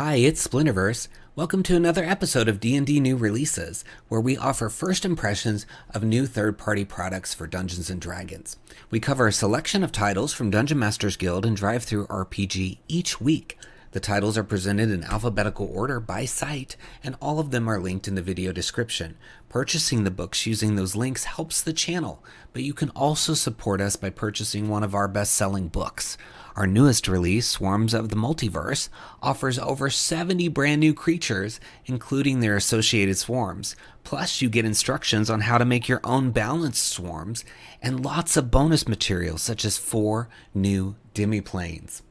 Hi, it's Splinterverse. Welcome to another episode of D&D New Releases, where we offer first impressions of new third-party products for Dungeons & Dragons. We cover a selection of titles from Dungeon Masters Guild and DriveThruRPG each week. The titles are presented in alphabetical order by site, and all of them are linked in the video description. Purchasing the books using those links helps the channel, but you can also support us by purchasing one of our best-selling books. Our newest release, Swarms of the Multiverse, offers over 70 brand new creatures, including their associated swarms. Plus, you get instructions on how to make your own balanced swarms, and lots of bonus materials such as 4 new demiplanes.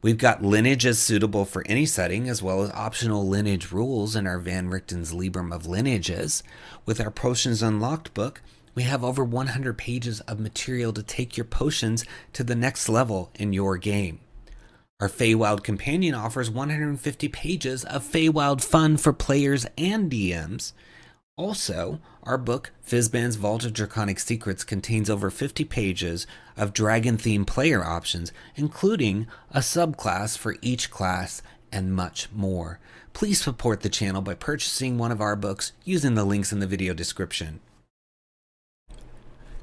We've got lineages suitable for any setting, as well as optional lineage rules in our Van Richten's Librum of Lineages. With our Potions Unlocked book, we have over 100 pages of material to take your potions to the next level in your game. Our Feywild Companion offers 150 pages of Feywild fun for players and DMs. Also, our book, Fizban's Vault of Draconic Secrets, contains over 50 pages of dragon-themed player options, including a subclass for each class and much more. Please support the channel by purchasing one of our books using the links in the video description.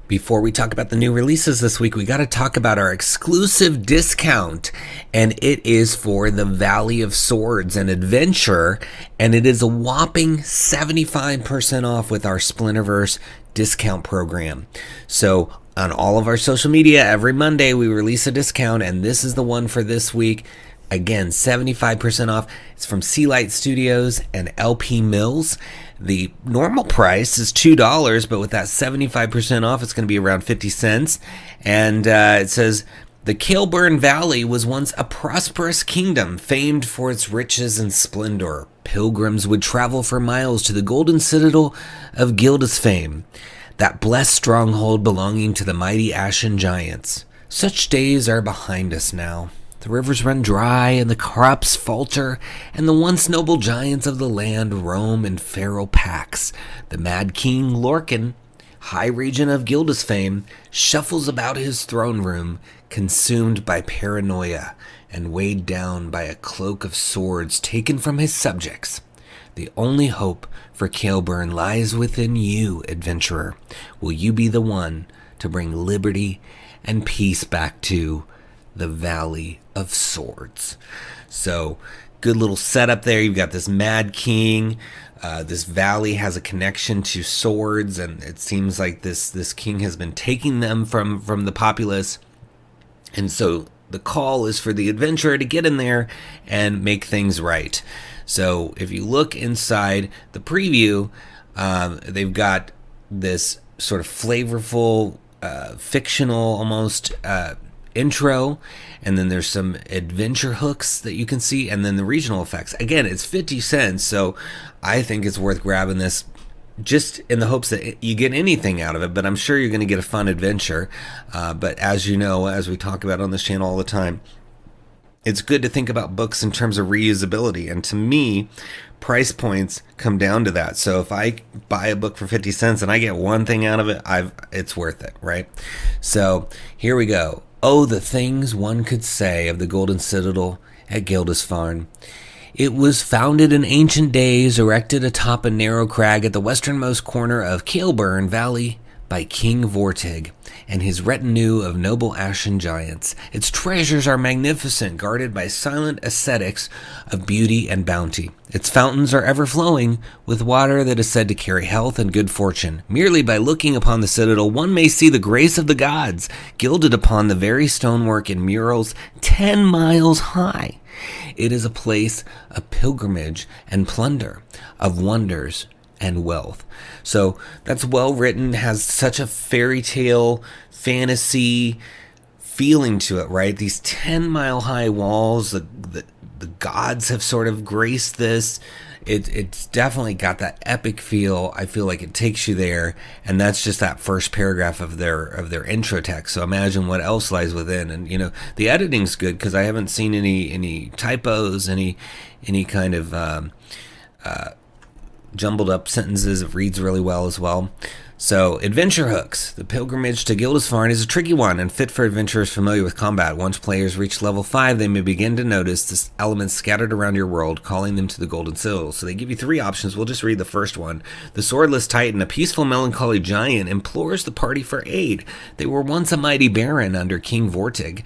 Before we talk about the new releases this week, we got to talk about our exclusive discount, and it is for the Valley of Swords and Adventure, and it is a whopping 75% off with our Splinterverse discount program. So on all of our social media, every Monday we release a discount, and this is the one for this week. Again, 75% off. It's from Sealight Studios and LP Mills. The normal price is $2, but with that 75% off, it's going to be around 50 cents. And it says, the Caelburn Valley was once a prosperous kingdom, famed for its riches and splendor. Pilgrims would travel for miles to the golden citadel of 𝙽𝙤𝙬𝙧𝙀, that blessed stronghold belonging to the mighty Ashen giants. Such days are behind us now. The rivers run dry, and the crops falter, and the once noble giants of the land roam in feral packs. The mad king Lorcan, high regent of 𝙽𝙤𝙬𝙀, shuffles about his throne room, consumed by paranoia, and weighed down by a cloak of swords taken from his subjects. The only hope for Caelburn lies within you, adventurer. Will you be the one to bring liberty and peace back to the Valley of Swords? So, good little setup there. You've got this Mad King. This valley has a connection to swords, and it seems like this king has been taking them from the populace. And so the call is for the adventurer to get in there and make things right. So if you look inside the preview, they've got this sort of flavorful, fictional almost intro, and then there's some adventure hooks that you can see, and then the regional effects. Again, it's 50 cents, so I think it's worth grabbing this just in the hopes that you get anything out of it, but I'm sure you're going to get a fun adventure. But as you know, as we talk about on this channel all the time, it's good to think about books in terms of reusability, and to me, price points come down to that. So if I buy a book for 50 cents and I get one thing out of it, it's worth it, right? So here we go. Oh, the things one could say of the Golden Citadel at 𝙽𝙤𝙬𝙀. It was founded in ancient days, erected atop a narrow crag at the westernmost corner of Caelburn Valley by King Vortig and his retinue of noble Ashen giants. Its treasures are magnificent, guarded by silent ascetics of beauty and bounty. Its fountains are ever-flowing, with water that is said to carry health and good fortune. Merely by looking upon the citadel, one may see the grace of the gods, gilded upon the very stonework in murals 10 miles high. It is a place of pilgrimage and plunder, of wonders and wealth. So that's well written, has such a fairy tale fantasy feeling to it, right? These 10-mile high walls, the gods have sort of graced this. It's definitely got that epic feel. I feel like it takes you there, and that's just that first paragraph of their intro text. So imagine what else lies within. And you know, the editing's good because I haven't seen any typos, any kind of jumbled up sentences. It reads really well as well. So, adventure hooks. The pilgrimage to 𝘏𝙤 is a tricky one and fit for adventurers familiar with combat. Once players reach level 5, they may begin to notice this elements scattered around your world, calling them to the Golden Citadel. So they give you 3 options. We'll just read the first one. The swordless titan, a peaceful, melancholy giant, implores the party for aid. They were once a mighty baron under King 𝘏𝙤,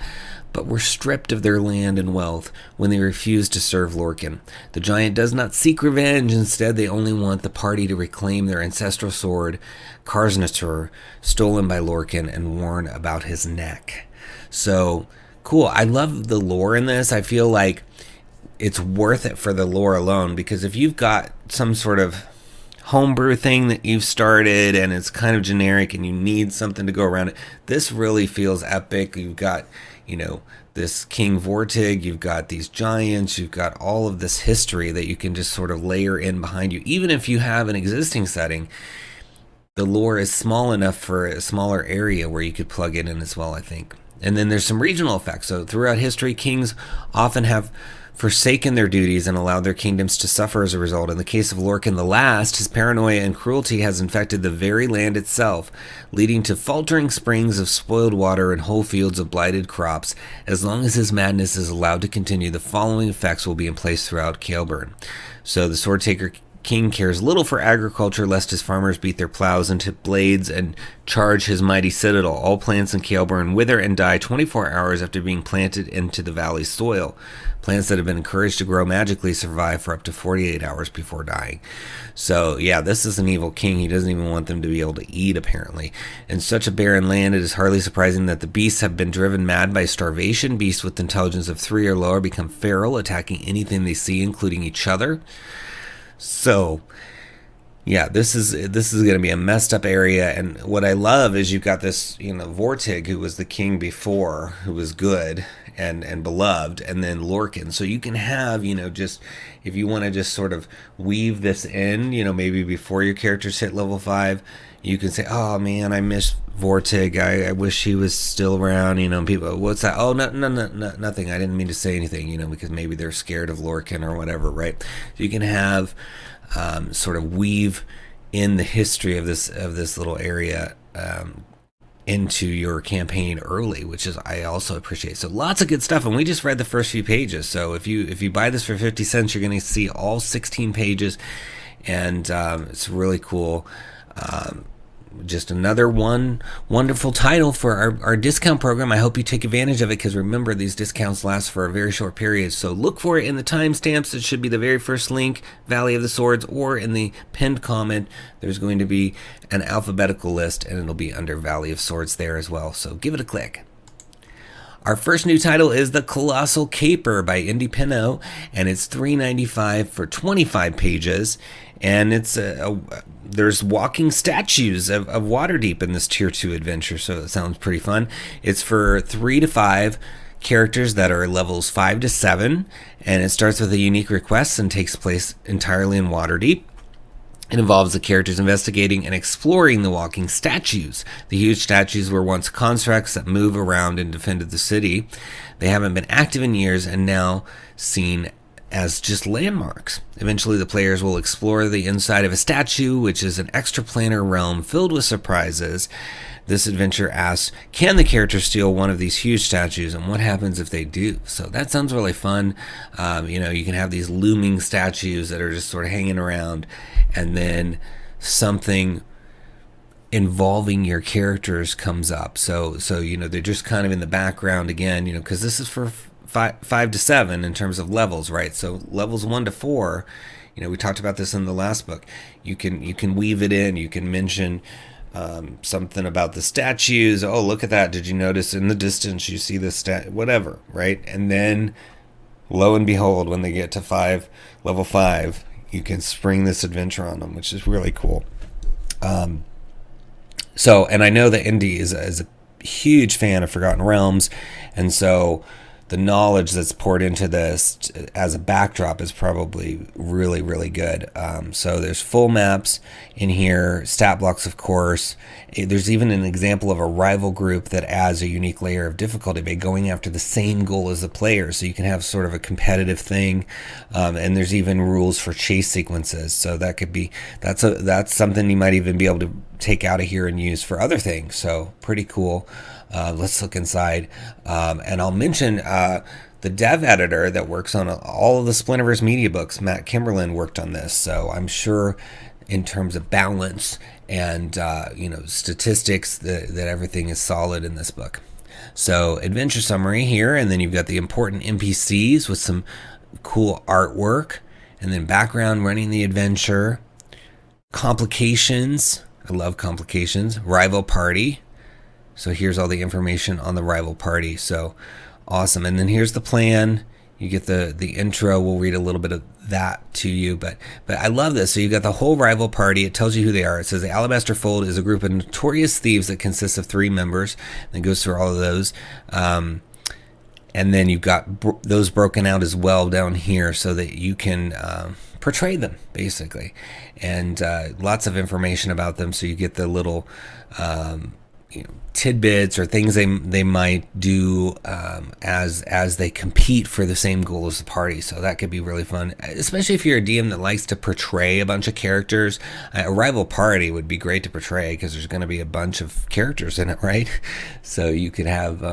but were stripped of their land and wealth when they refused to serve 𝘏𝙤. The giant does not seek revenge. Instead, they only want the party to reclaim their ancestral sword, 𝘏𝙤, stolen by 𝘏𝙤 and worn about his neck. So, cool. I love the lore in this. I feel like it's worth it for the lore alone, because if you've got some sort of homebrew thing that you've started and it's kind of generic and you need something to go around it, this really feels epic. You've got, you know, this King 𝘏𝙤, you've got these giants, you've got all of this history that you can just sort of layer in behind you. Even if you have an existing setting, the lore is small enough for a smaller area where you could plug it in as well, I think. And then there's some regional effects. So throughout history, kings often have forsaken their duties and allowed their kingdoms to suffer as a result. In the case of 𝘏𝙤 the Last, his paranoia and cruelty has infected the very land itself, leading to faltering springs of spoiled water and whole fields of blighted crops. As long as his madness is allowed to continue, the following effects will be in place throughout Caelbern. So the sword taker king cares little for agriculture, lest his farmers beat their plows into blades and charge his mighty citadel. All plants in Caelbern wither and die 24 hours after being planted into the valley's soil. Plants that have been encouraged to grow magically survive for up to 48 hours before dying. So, yeah, this is an evil king. He doesn't even want them to be able to eat, apparently. In such a barren land, it is hardly surprising that the beasts have been driven mad by starvation. Beasts with intelligence of 3 or lower become feral, attacking anything they see, including each other. So, yeah, this is going to be a messed up area. And what I love is you've got this, you know, 𝘏𝙤, who was the king before, who was good and beloved, and then 𝘏𝙤. So you can have, you know, just, if you want to just sort of weave this in, you know, maybe before your characters hit level 5, you can say, oh man, I miss 𝘏𝙤. I wish he was still around. You know, people, what's that? Oh, no, nothing. I didn't mean to say anything, you know, because maybe they're scared of 𝘏𝙤 or whatever, right? So you can have sort of weave in the history of this little area into your campaign early, which is I also appreciate. So lots of good stuff, and we just read the first few pages. So if you buy this for 50 cents, you're going to see all 16 pages, and it's really cool. Just another wonderful title for our discount program. I hope you take advantage of it, because remember, these discounts last for a very short period. So look for it in the timestamps. It should be the very first link, Valley of the Swords, or in the pinned comment. There's going to be an alphabetical list, and it'll be under Valley of Swords there as well. So give it a click. Our first new title is The Colossal Caper by Indie Pinot, and it's $3.95 for 25 pages. And it's there's walking statues of Waterdeep in this Tier 2 adventure, so it sounds pretty fun. It's for 3 to 5 characters that are levels 5 to 7, and it starts with a unique request and takes place entirely in Waterdeep. It involves the characters investigating and exploring the walking statues. The huge statues were once constructs that move around and defended the city. They haven't been active in years and now seen as just landmarks. Eventually, the players will explore the inside of a statue, which is an extraplanar realm filled with surprises. This adventure asks, can the character steal one of these huge statues, and what happens if they do? So that sounds really fun. You know, you can have these looming statues that are just sort of hanging around, and then something involving your characters comes up. So you know, they're just kind of in the background again, you know, because this is for 5 to 7 in terms of levels, right? So levels 1 to 4, you know, we talked about this in the last book. You can weave it in. You can mention something about the statues. Oh, look at that! Did you notice in the distance you see the whatever, right? And then, lo and behold, when they get to level 5, you can spring this adventure on them, which is really cool. So, and I know that Indy is a huge fan of Forgotten Realms, and so the knowledge that's poured into this as a backdrop is probably really, really good. So there's full maps in here, stat blocks, of course. There's even an example of a rival group that adds a unique layer of difficulty by going after the same goal as the player. So you can have sort of a competitive thing. And there's even rules for chase sequences. So that could be, that's something you might even be able to take out of here and use for other things. So pretty cool. Let's look inside. And I'll mention the dev editor that works on all of the Splinterverse media books, Matt Kimberlin, worked on this. So I'm sure in terms of balance and statistics that everything is solid in this book. So adventure summary here, and then you've got the important NPCs with some cool artwork, and then background running the adventure, complications. I love complications. Rival party. So here's all the information on the rival party. So awesome. And then here's the plan. You get the intro. We'll read a little bit of that to you, but I love this. So you got the whole rival party. It tells you who they are. It says the Alabaster Fold is a group of notorious thieves that consists of 3 members. And it goes through all of those. And then you've got those broken out as well down here so that you can portray them, basically. And lots of information about them. So you get the little tidbits or things they might do as they compete for the same goal as the party. So that could be really fun, especially if you're a DM that likes to portray a bunch of characters. A rival party would be great to portray because there's going to be a bunch of characters in it, right? So you could have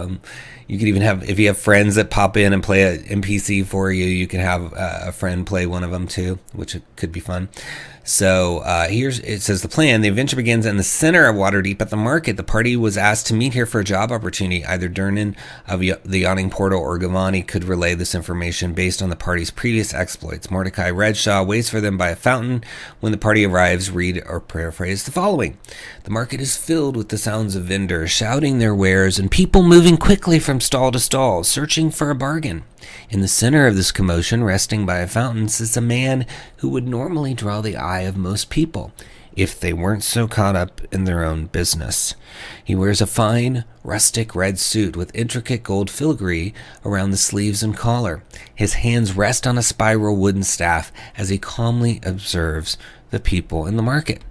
you could even have, if you have friends that pop in and play an NPC for you, you can have a friend play one of them too, which could be fun. So it says the plan. The adventure begins in the center of Waterdeep at the market. The party was asked to meet here for a job opportunity. Either Durnan of the Yawning Portal or Gavani could relay this information based on the party's previous exploits. Mordecai Redshaw waits for them by a fountain. When the party arrives, read or paraphrase the following. The market is filled with the sounds of vendors shouting their wares and people moving quickly from stall to stall, searching for a bargain. In the center of this commotion, resting by a fountain, sits a man who would normally draw the eye of most people if they weren't so caught up in their own business. He wears a fine, rustic red suit with intricate gold filigree around the sleeves and collar. His hands rest on a spiral wooden staff as he calmly observes the people in the market.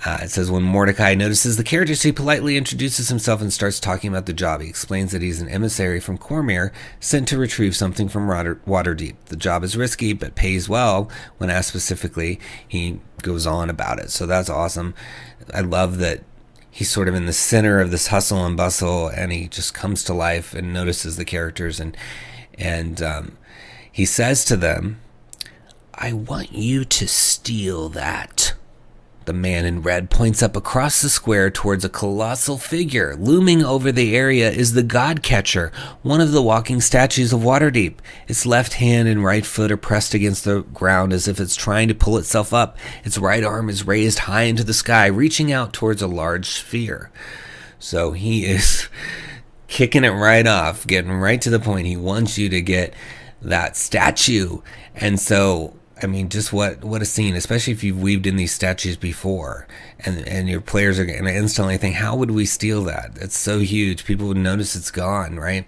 It says when Mordecai notices the characters, he politely introduces himself and starts talking about the job. He explains that he's an emissary from Cormyr sent to retrieve something from Waterdeep. The job is risky but pays well. When asked specifically, he goes on about it. So that's awesome. I love that he's sort of in the center of this hustle and bustle, and he just comes to life and notices the characters. And he says to them, "I want you to steal that." The man in red points up across the square towards a colossal figure. Looming over the area is the God Catcher, one of the walking statues of Waterdeep. Its left hand and right foot are pressed against the ground as if it's trying to pull itself up. Its right arm is raised high into the sky, reaching out towards a large sphere. So he is kicking it right off, getting right to the point. He wants you to get that statue. And so, I mean, just what a scene, especially if you've weaved in these statues before and your players are going to instantly think, how would we steal that? It's so huge. People would notice it's gone, right?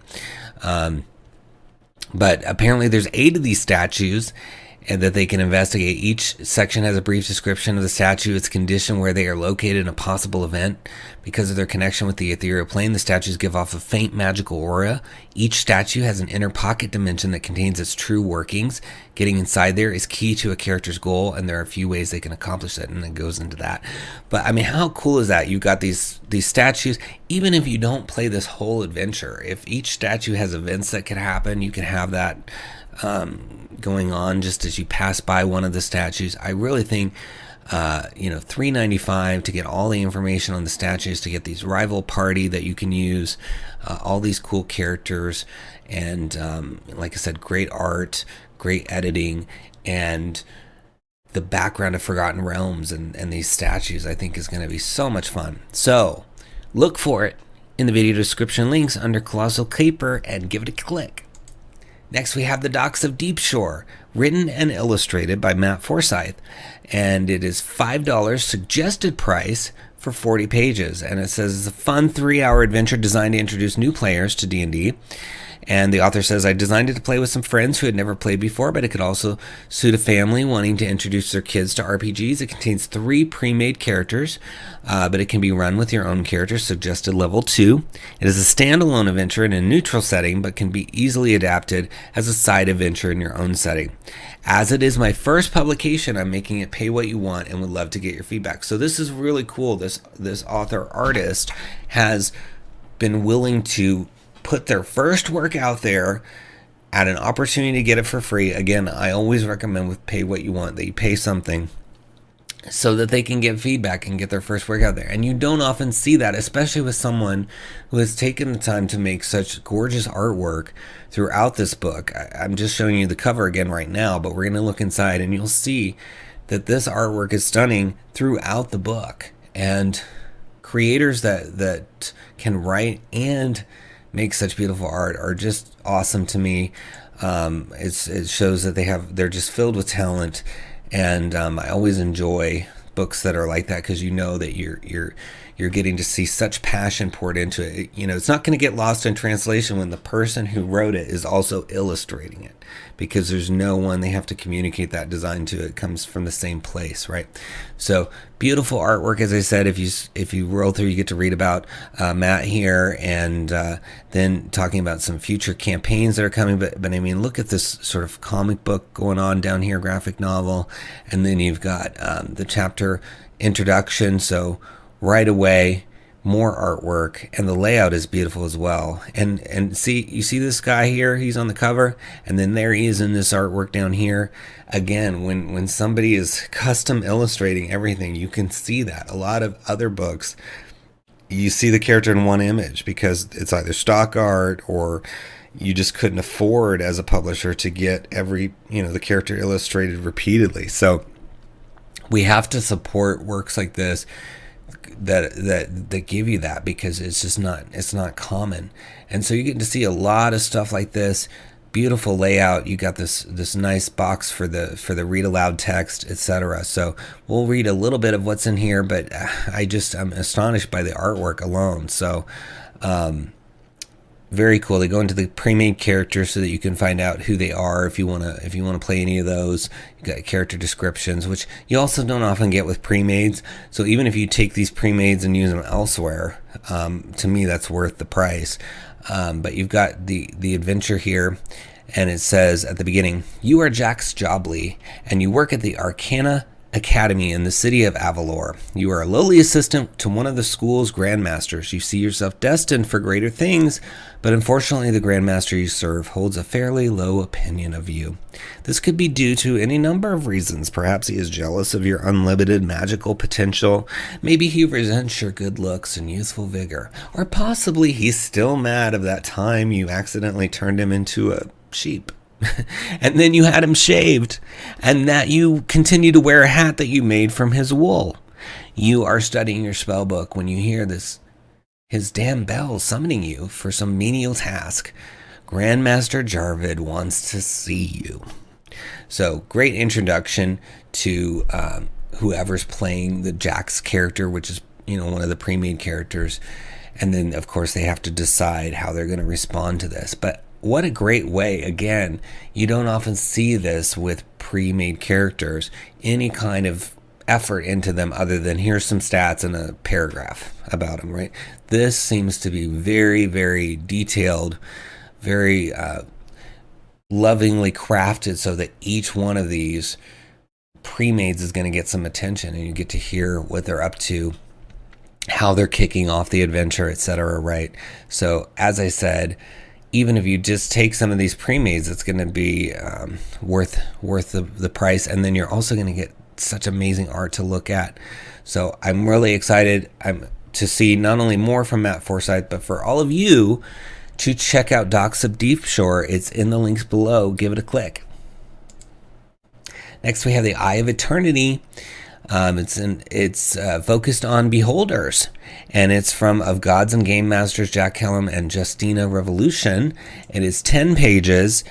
But apparently there's 8 of these statues and that they can investigate. Each section has a brief description of the statue, its condition, where they are located, and a possible event. Because of their connection with the ethereal plane, the statues give off a faint magical aura. Each statue has an inner pocket dimension that contains its true workings. Getting inside there is key to a character's goal, and there are a few ways they can accomplish it, and it goes into that. But I mean, how cool is that? You've got these statues. Even if you don't play this whole adventure, if each statue has events that can happen, you can have that going on just as you pass by one of the statues. I really think $3.95 to get all the information on the statues, to get these rival party that you can use, all these cool characters, and like I said, great art, great editing, and the background of Forgotten Realms and these statues I think is going to be so much fun. So look for it in the video description links under Colossal Caper and give it a click. Next, we have The Docks of Deepshore, written and illustrated by Matt Forsyth, and it is $5 suggested price for 40 pages. And it says it's a fun 3-hour adventure designed to introduce new players to D&D. And the author says, I designed it to play with some friends who had never played before, but it could also suit a family wanting to introduce their kids to RPGs. It contains 3 pre-made characters, but it can be run with your own characters, suggested level 2. It is a standalone adventure in a neutral setting, but can be easily adapted as a side adventure in your own setting. As it is my first publication, I'm making it pay what you want and would love to get your feedback. So this is really cool. This author artist has been willing to put their first work out there at an opportunity to get it for free. Again, I always recommend with pay what you want, that you pay something so that they can get feedback and get their first work out there. And you don't often see that, especially with someone who has taken the time to make such gorgeous artwork throughout this book. I'm just showing you the cover again right now, but we're going to look inside and you'll see that this artwork is stunning throughout the book. And creators that can write and make such beautiful art are just awesome to me. It shows that they're just filled with talent, and I always enjoy books that are like that, because you know that you're getting to see such passion poured into it. You know, it's not going to get lost in translation when the person who wrote it is also illustrating it, because there's no one they have to communicate that design to. It comes from the same place, right? So beautiful artwork, as I said. If you roll through, you get to read about Matt here, and then talking about some future campaigns that are coming. But I mean, look at this sort of comic book going on down here, graphic novel, and then you've got the chapter introduction. So right away, more artwork, and the layout is beautiful as well. And see, you see this guy here, he's on the cover, and then there he is in this artwork down here. Again, when somebody is custom illustrating everything, you can see that. A lot of other books, you see the character in one image because it's either stock art, or you just couldn't afford as a publisher to get the character illustrated repeatedly. So we have to support works like this that give you that, because it's not common. And so you get to see a lot of stuff like this. Beautiful layout. You got this nice box for the read aloud text, etc. So we'll read a little bit of what's in here, but I'm astonished by the artwork alone. So very cool. They go into the pre-made characters so that you can find out who they are if you want to play any of those. You got character descriptions, which you also don't often get with pre-mades. So even if you take these pre-mades and use them elsewhere, to me that's worth the price. But you've got the adventure here, and it says at the beginning, you are Jax Jobley, and you work at the Arcana Academy in the city of Avalor. You are a lowly assistant to one of the school's grandmasters. You see yourself destined for greater things, but unfortunately the grandmaster you serve holds a fairly low opinion of you. This could be due to any number of reasons. Perhaps he is jealous of your unlimited magical potential. Maybe he resents your good looks and youthful vigor. Or possibly he's still mad of that time you accidentally turned him into a sheep. And then you had him shaved, and that you continue to wear a hat that you made from his wool. You are studying your spell book when you hear his damn bell summoning you for some menial task. Grandmaster Jarvid wants to see you. So great introduction to whoever's playing the Jax character, which is one of the pre-made characters, and then of course they have to decide how they're going to respond to this. But what a great way. Again, you don't often see this with pre-made characters, any kind of effort into them other than here's some stats and a paragraph about them, right? This seems to be very, very detailed, very lovingly crafted so that each one of these pre-mades is going to get some attention, and you get to hear what they're up to, how they're kicking off the adventure, etc., right? So as I said, even if you just take some of these pre-mades, it's going to be worth the price, and then you're also going to get such amazing art to look at. So I'm really excited to see not only more from Matt Forsyth, but for all of you to check out Docs of Deepshore. It's in the links below. Give it a click. Next, we have the Eye of Eternity. It's focused on beholders, and it's from Of Gods and Game Masters, Jack Kellum and Justina Revolution. It is 10 pages,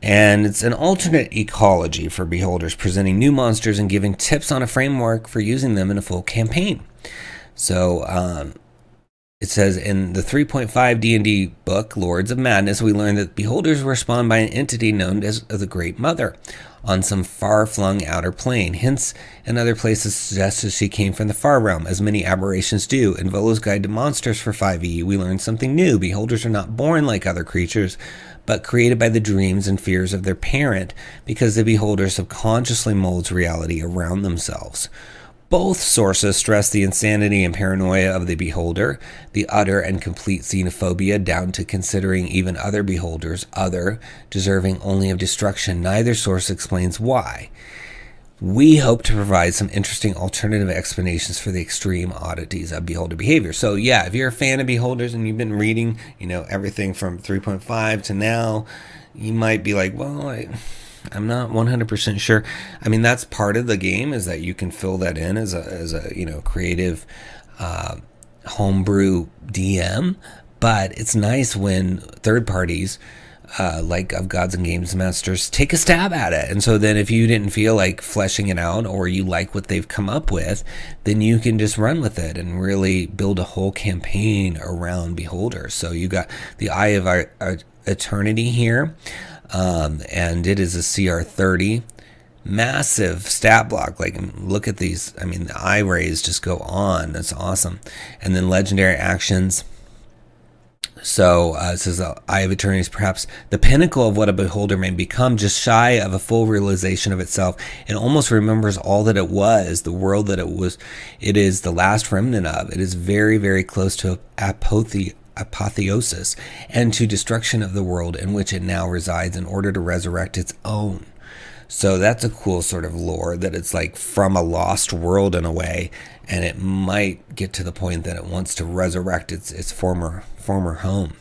and it's an alternate ecology for beholders, presenting new monsters and giving tips on a framework for using them in a full campaign. So It says in the 3.5 D&D book, Lords of Madness, we learn that beholders were spawned by an entity known as the Great Mother on some far-flung outer plane. Hints in other places suggest that she came from the far realm, as many aberrations do. In Volo's Guide to Monsters for 5e, we learn something new. Beholders are not born like other creatures, but created by the dreams and fears of their parent, because the beholder subconsciously molds reality around themselves. Both sources stress the insanity and paranoia of the beholder, the utter and complete xenophobia down to considering even other beholders other, deserving only of destruction. Neither source explains why. We hope to provide some interesting alternative explanations for the extreme oddities of beholder behavior. So yeah, if you're a fan of beholders and you've been reading, everything from 3.5 to now, you might be like, well, I'm not 100% sure. I mean, that's part of the game, is that you can fill that in as a creative homebrew DM. But it's nice when third parties like of Gods and Games Masters take a stab at it. And so then if you didn't feel like fleshing it out, or you like what they've come up with, then you can just run with it and really build a whole campaign around beholders. So you got the Eye of Eternity here. And it is a CR 30, massive stat block. Like, look at these. I mean, the eye rays just go on. That's awesome. And then legendary actions. So it says Eye of Eternity is perhaps the pinnacle of what a beholder may become, just shy of a full realization of itself. It almost remembers all that it was, the world that it is the last remnant of. It is very, very close to apotheosis and to destruction of the world in which it now resides, in order to resurrect its own. So that's a cool sort of lore, that it's like from a lost world in a way, and it might get to the point that it wants to resurrect its former home.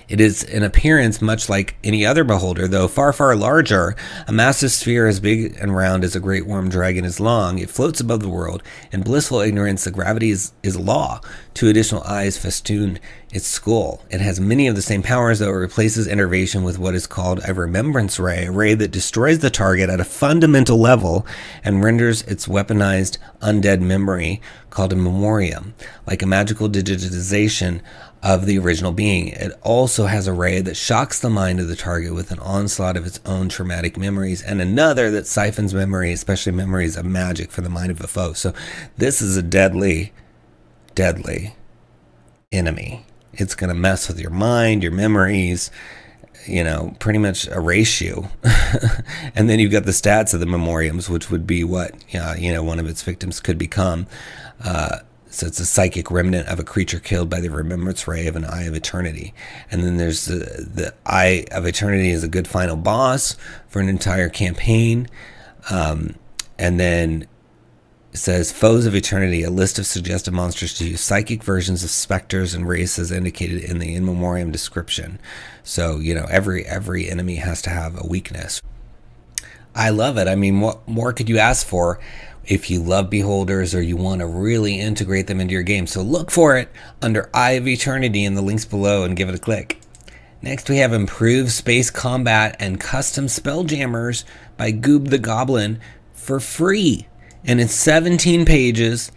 It is in appearance much like any other beholder, though far, far larger. A massive sphere as big and round as a great worm dragon is long. It floats above the world. In blissful ignorance, the gravity is law. 2 additional eyes festoon its skull. It has many of the same powers, though it replaces enervation with what is called a remembrance ray, a ray that destroys the target at a fundamental level and renders its weaponized undead memory, called a memoriam, like a magical digitization of the original being. It also has a ray that shocks the mind of the target with an onslaught of its own traumatic memories, and another that siphons memory, especially memories of magic, from the mind of a foe. So this is a deadly, deadly enemy. It's going to mess with your mind, your memories, pretty much erase you. And then you've got the stats of the memoriams, which would be what, one of its victims could become. So it's a psychic remnant of a creature killed by the remembrance ray of an Eye of Eternity. And then there's the Eye of Eternity is a good final boss for an entire campaign. And then it says Foes of Eternity, a list of suggested monsters to use, psychic versions of specters and races indicated in the in memoriam description. So, every enemy has to have a weakness. I love it. I mean, what more could you ask for if you love beholders or you want to really integrate them into your game? So look for it under Eye of Eternity in the links below and give it a click. Next, we have Improved Space Combat and Custom Spelljammers by Goob the Goblin for free. And it's 17 pages.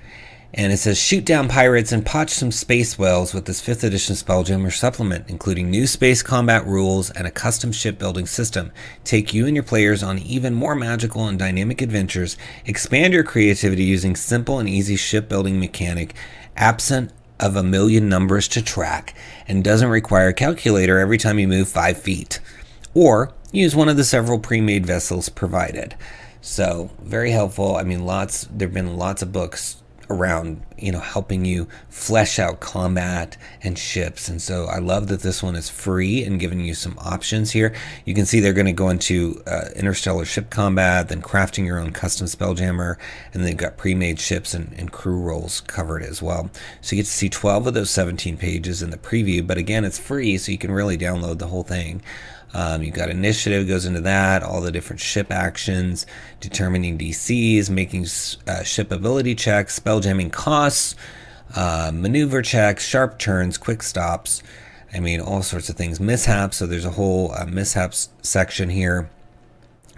And it says, shoot down pirates and potch some space whales with this 5th edition Spelljammer supplement, including new space combat rules and a custom shipbuilding system. Take you and your players on even more magical and dynamic adventures. Expand your creativity using simple and easy shipbuilding mechanic, absent of a million numbers to track, and doesn't require a calculator every time you move 5 feet. Or use one of the several pre-made vessels provided. So, very helpful. I mean, there have been lots of books around, helping you flesh out combat and ships. And so I love that this one is free and giving you some options here. You can see they're going to go into interstellar ship combat, then crafting your own custom spelljammer, and they've got pre-made ships and crew roles covered as well. So you get to see 12 of those 17 pages in the preview, but again, it's free, so you can really download the whole thing. You've got initiative, goes into that, all the different ship actions, determining DCs, making ship ability checks, spelljamming costs, maneuver checks, sharp turns, quick stops. I mean, all sorts of things. Mishaps, so there's a whole mishaps section here.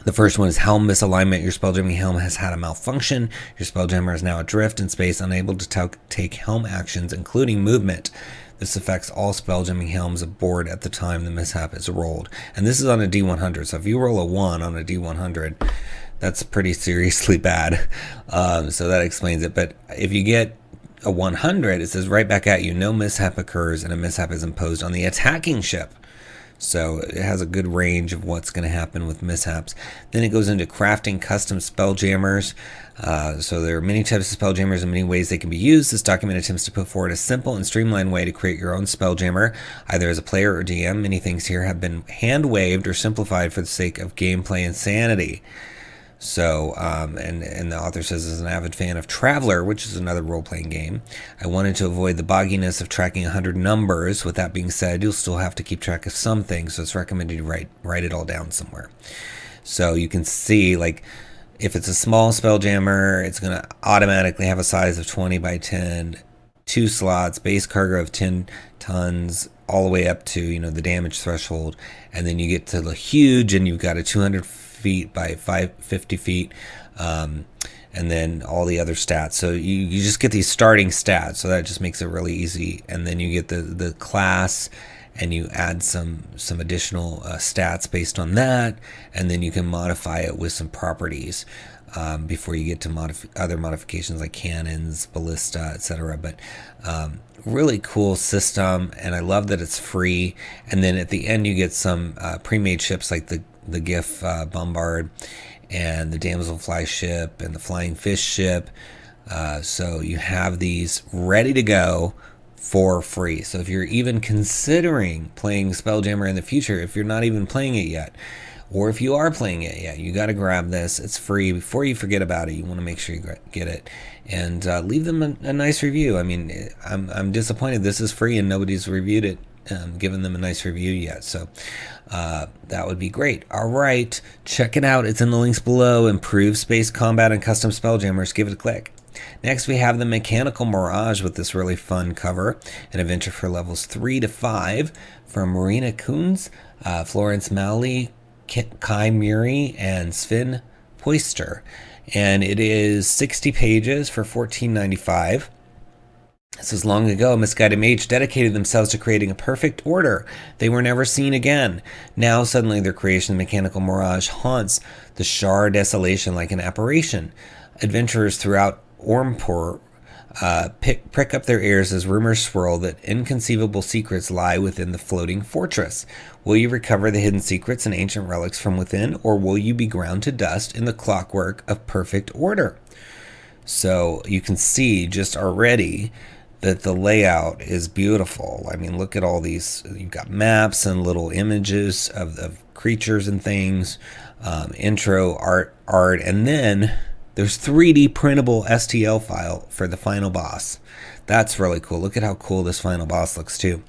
The first one is helm misalignment. Your spelljamming helm has had a malfunction. Your spelljammer is now adrift in space, unable to take helm actions, including movement. This affects all spelljamming helms aboard at the time the mishap is rolled. And this is on a D100, so if you roll a 1 on a D100, that's pretty seriously bad. So that explains it. But if you get a 100, it says right back at you, no mishap occurs, and a mishap is imposed on the attacking ship. So it has a good range of what's going to happen with mishaps. Then it goes into crafting custom spelljammers. So there are many types of spelljammers and many ways they can be used. This document attempts to put forward a simple and streamlined way to create your own spelljammer, either as a player or DM. Many things here have been hand-waved or simplified for the sake of gameplay insanity. So, and the author says, as an avid fan of Traveler, which is another role-playing game, I wanted to avoid the bogginess of tracking 100 numbers. With that being said, you'll still have to keep track of some things, so it's recommended you write it all down somewhere. So you can see, like, if it's a small spelljammer, it's going to automatically have a size of 20 by 10, 2 slots, base cargo of 10 tons, all the way up to, you know, the damage threshold, and then you get to the huge, and you've got a 200 feet by 550 feet, and then all the other stats. So you just get these starting stats, so that just makes it really easy. And then you get the class, and you add some additional stats based on that, and then you can modify it with some properties before you get to other modifications like cannons, ballista, etc. But really cool system, and I love that it's free. And then at the end you get some pre-made ships like the GIF Bombard and the Damselfly ship and the Flying Fish ship. So you have these ready to go for free. So if you're even considering playing Spelljammer in the future, if you're not even playing it yet, or if you are playing it yet, you got to grab this. It's free. Before you forget about it, you want to make sure you get it, and leave them a nice review. I mean, I'm disappointed this is free and nobody's reviewed it, given them a nice review yet. So that would be great. All right, check it out. It's in the links below. Improve Space Combat and Custom Spelljammers. Give it a click. Next, we have the Mechanical Mirage with this really fun cover, an adventure for levels 3 to 5 from Marina Koons, Florence Malley, Kai Muri, and Sven Poister. And it is 60 pages for $14.95. It says, long ago, a misguided mage dedicated themselves to creating a perfect order. They were never seen again. Now, suddenly, their creation, the Mechanical Mirage, haunts the 𝙬𝙬 desolation like an apparition. Adventurers throughout Ormpor prick up their ears as rumors swirl that inconceivable secrets lie within the floating fortress. Will you recover the hidden secrets and ancient relics from within, or will you be ground to dust in the clockwork of perfect order? So you can see just already that the layout is beautiful. I mean, look at all these. You've got maps and little images of creatures and things, intro art, and then there's 3D printable STL file for the final boss. That's really cool. Look at how cool this final boss looks too.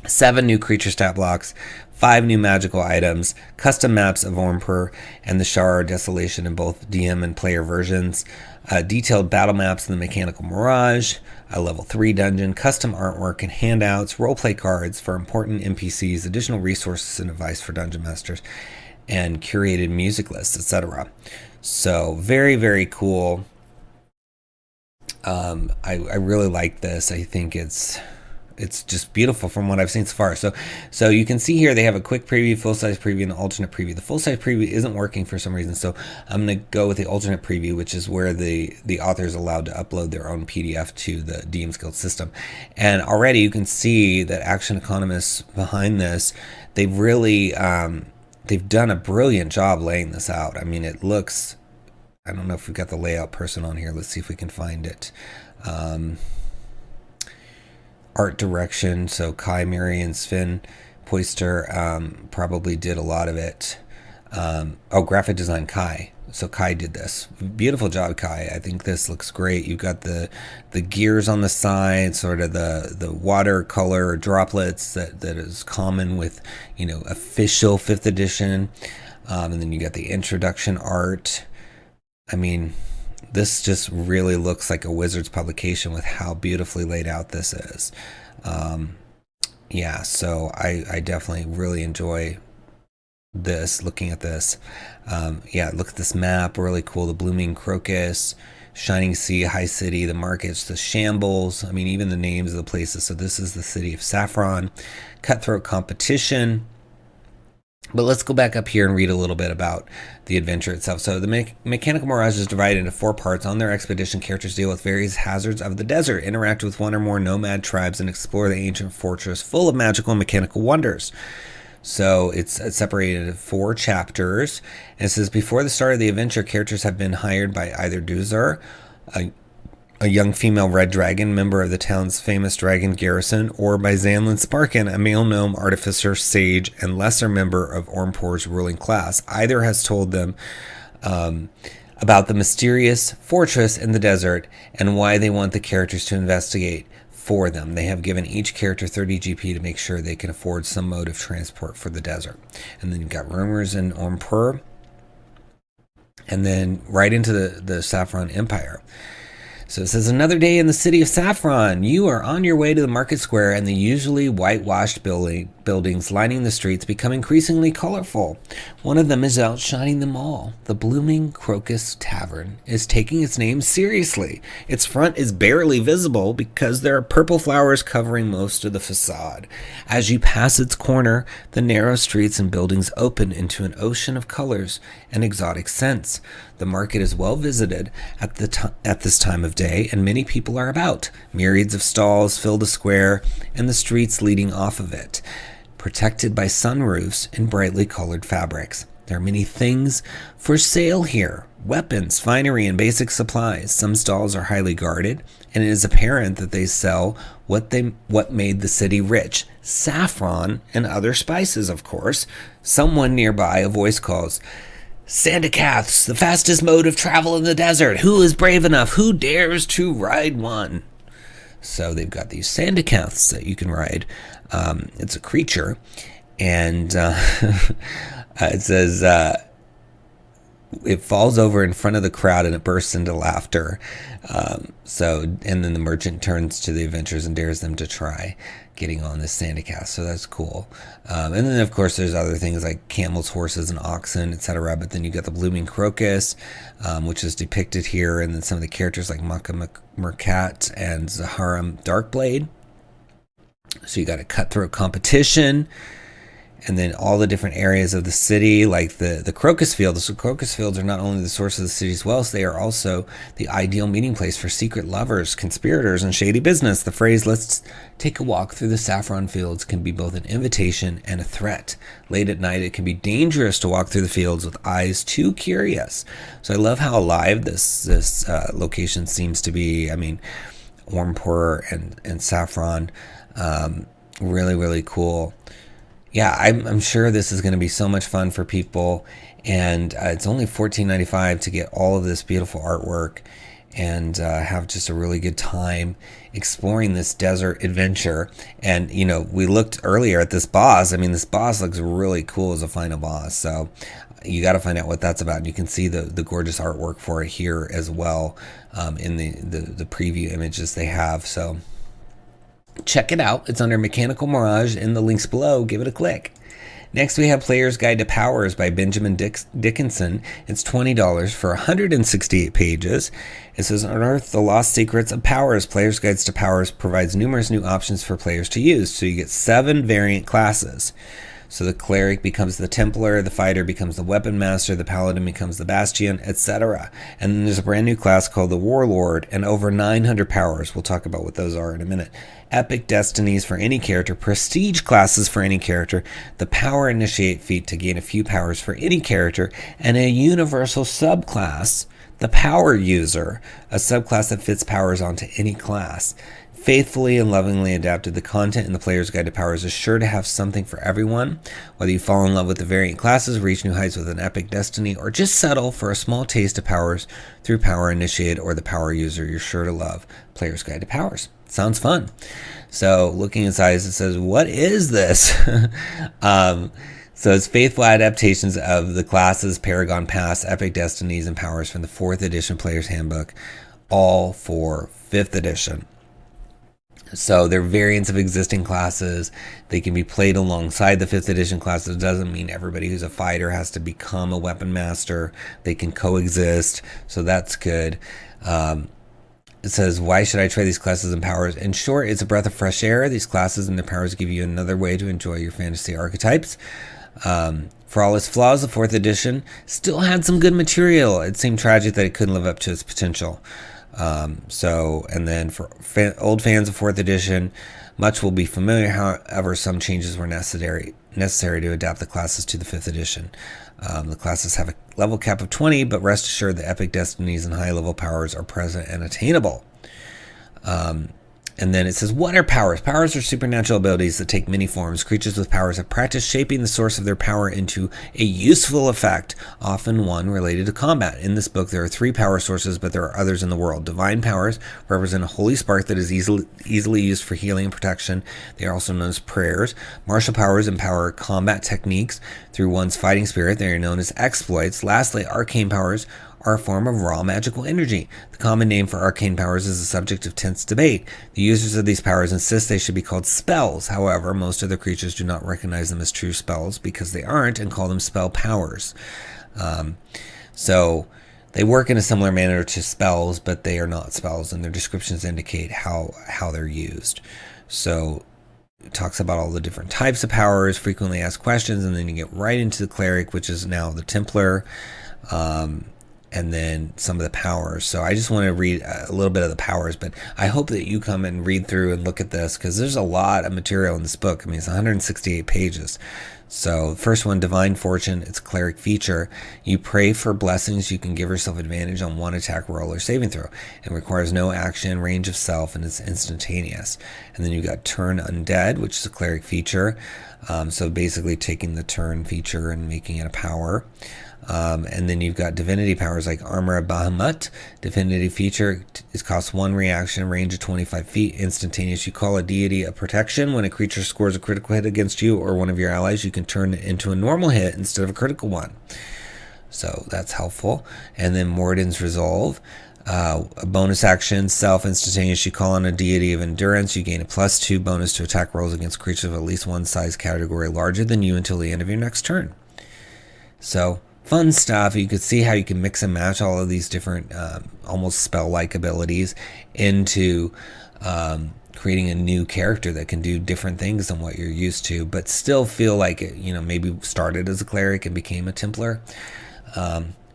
7 new creature stat blocks, 5 new magical items, custom maps of Ormpor and the 𝙬𝙬 Desolation in both DM and player versions, detailed battle maps in the Mechanical Mirage, a level 3 dungeon, custom artwork and handouts, roleplay cards for important NPCs, additional resources and advice for dungeon masters, and curated music lists, etc. So very, very cool. I really like this. I think it's just beautiful from what I've seen so far. So you can see here they have a quick preview, full-size preview, and an alternate preview. The full-size preview isn't working for some reason, so I'm going to go with the alternate preview, which is where the author is allowed to upload their own PDF to the DM's Guild system. And already you can see that action economists behind this, they've really they've done a brilliant job laying this out. I mean, it looks, I don't know if we've got the layout person on here. Let's see if we can find it. Art direction, so Kai Muri and Sven Poister probably did a lot of it. Graphic design, Kai. So Kai did this. Beautiful job, Kai. I think this looks great. You've got the gears on the side, sort of the watercolor droplets that is common with, you know, official 5th edition. And then you got the introduction art. I mean, this just really looks like a Wizards publication with how beautifully laid out this is. Yeah, so I definitely really enjoy this, looking at this. Yeah, look at this map, really cool. The blooming crocus, shining sea, high city, the markets, the shambles. I mean, even the names of the places. So this is the city of Saffron, cutthroat competition. But let's go back up here and read a little bit about the adventure itself. So the Mechanical Mirage is divided into 4 parts. On their expedition, characters deal with various hazards of the desert, interact with one or more nomad tribes, and explore the ancient fortress full of magical and mechanical wonders. So it's separated into 4 chapters. And it says, before the start of the adventure, characters have been hired by either 𝙤𝙤𝙧𝙀, a young female red dragon, member of the town's famous dragon garrison, or by 𝙤𝙤𝙀𝙀, a male gnome, artificer, sage, and lesser member of 𝙤𝙀𝙀's ruling class. Either has told them about the mysterious fortress in the desert and why they want the characters to investigate for them. They have given each character 30 GP to make sure they can afford some mode of transport for the desert. And then you've got rumors in 𝙤𝙀𝙀, and then right into the Saffron Empire. So it says, another day in the city of Saffron. You are on your way to the market square, and the usually whitewashed buildings lining the streets become increasingly colorful. One of them is outshining them all. The Blooming Crocus Tavern is taking its name seriously. Its front is barely visible because there are purple flowers covering most of the facade. As you pass its corner, the narrow streets and buildings open into an ocean of colors and exotic scents. The market is well visited at this time of day, and many people are about. Myriads of stalls fill the square and the streets leading off of it, protected by sunroofs in brightly colored fabrics. There are many things for sale here: weapons, finery, and basic supplies. Some stalls are highly guarded, and it is apparent that they sell what made the city rich: saffron and other spices, of course. Someone nearby, a voice calls, "Sandacaths, the fastest mode of travel in the desert. Who is brave enough? Who dares to ride one?" So they've got these Sandacaths that you can ride. It's a creature, and it says it falls over in front of the crowd and it bursts into laughter. And then the merchant turns to the adventurers and dares them to try getting on this Sandacath. So that's cool. And then of course there's other things like camels, horses, and oxen, etc. But then you got the blooming crocus, which is depicted here, and then some of the characters like Maka Mercat and Zaharam Darkblade. So you got a cutthroat competition, and then all the different areas of the city, like the crocus fields. So crocus fields are not only the source of the city's wealth, they are also the ideal meeting place for secret lovers, conspirators, and shady business. The phrase, "let's take a walk through the saffron fields," can be both an invitation and a threat. Late at night, it can be dangerous to walk through the fields with eyes too curious. So I love how alive this location seems to be. I mean, 𝙤𝙀𝙀 and saffron, really, really cool. Yeah, I'm sure this is going to be so much fun for people, and it's only $14.95 to get all of this beautiful artwork and have just a really good time exploring this desert adventure. And, you know, we looked earlier at this boss. I mean, this boss looks really cool as a final boss, so you got to find out what that's about. And you can see the gorgeous artwork for it here as well, in the preview images they have. So check it out. It's under Mechanical Mirage in the links below. Give it a click. Next, we have Player's Guide to Powers by Benjamin Dickinson. It's $20 for 168 pages. It says, unearth the lost secrets of powers. Player's Guides to Powers provides numerous new options for players to use. So you get 7 variant classes. So the cleric becomes the Templar, the fighter becomes the weapon master, the paladin becomes the bastion, etc. And then there's a brand new class called the Warlord, and over 900 powers. We'll talk about what those are in a minute. Epic destinies for any character, prestige classes for any character, the power initiate feat to gain a few powers for any character, and a universal subclass, the power user, a subclass that fits powers onto any class. Faithfully and lovingly adapted, the content in the Player's Guide to Powers is sure to have something for everyone. Whether you fall in love with the variant classes, reach new heights with an epic destiny, or just settle for a small taste of powers through Power Initiate or the Power User, you're sure to love Player's Guide to Powers. Sounds fun. So looking inside, it says, what is this? So it's faithful adaptations of the classes, Paragon Pass, Epic Destinies, and Powers from the 4th edition Player's Handbook, all for 5th edition. So they're variants of existing classes. They can be played alongside the 5th edition classes. It doesn't mean everybody who's a fighter has to become a weapon master. They can coexist, so that's good. It says, why should I try these classes and powers? In short, it's a breath of fresh air. These classes and their powers give you another way to enjoy your fantasy archetypes. For all its flaws, the 4th edition still had some good material. It seemed tragic that it couldn't live up to its potential. And then for old fans of 4th edition, much will be familiar. However, some changes were necessary to adapt the classes to the 5th edition. The classes have a level cap of 20, but rest assured the epic destinies and high-level powers are present and attainable. And then it says, what are powers? Powers are supernatural abilities that take many forms. Creatures with powers have practiced shaping the source of their power into a useful effect, often one related to combat. In this book, there are 3 power sources, but there are others in the world. Divine powers represent a holy spark that is easily used for healing and protection. They are also known as prayers. Martial powers empower combat techniques through one's fighting spirit. They are known as exploits. Lastly, arcane powers are a form of raw magical energy. The common name for arcane powers is the subject of tense debate. The users of these powers insist they should be called spells. However, most other creatures do not recognize them as true spells because they aren't and call them spell powers. So they work in a similar manner to spells, but they are not spells, and their descriptions indicate how they're used. So it talks about all the different types of powers, frequently asked questions, and then you get right into the cleric, which is now the Templar. And then some of the powers. So I just want to read a little bit of the powers, but I hope that you come and read through and look at this, because there's a lot of material in this book. I mean, it's 168 pages. So first one, Divine Fortune. It's a cleric feature. You pray for blessings. You can give yourself advantage on one attack roll or saving throw. It requires no action, range of self, and it's instantaneous. And then you got Turn Undead, which is a cleric feature. So basically taking the turn feature and making it a power. And then you've got divinity powers like Armor of Bahamut. Divinity feature is costs 1 reaction, range of 25 feet, instantaneous. You call a deity a protection. When a creature scores a critical hit against you or one of your allies, you can turn it into a normal hit instead of a critical one. So that's helpful. And then Morden's Resolve. A bonus action, self-instantaneous. You call on a deity of endurance. You gain a +2 bonus to attack rolls against creatures of at least one size category larger than you until the end of your next turn. So fun stuff. You could see how you can mix and match all of these different almost spell-like abilities into creating a new character that can do different things than what you're used to, but still feel like it, maybe started as a cleric and became a Templar.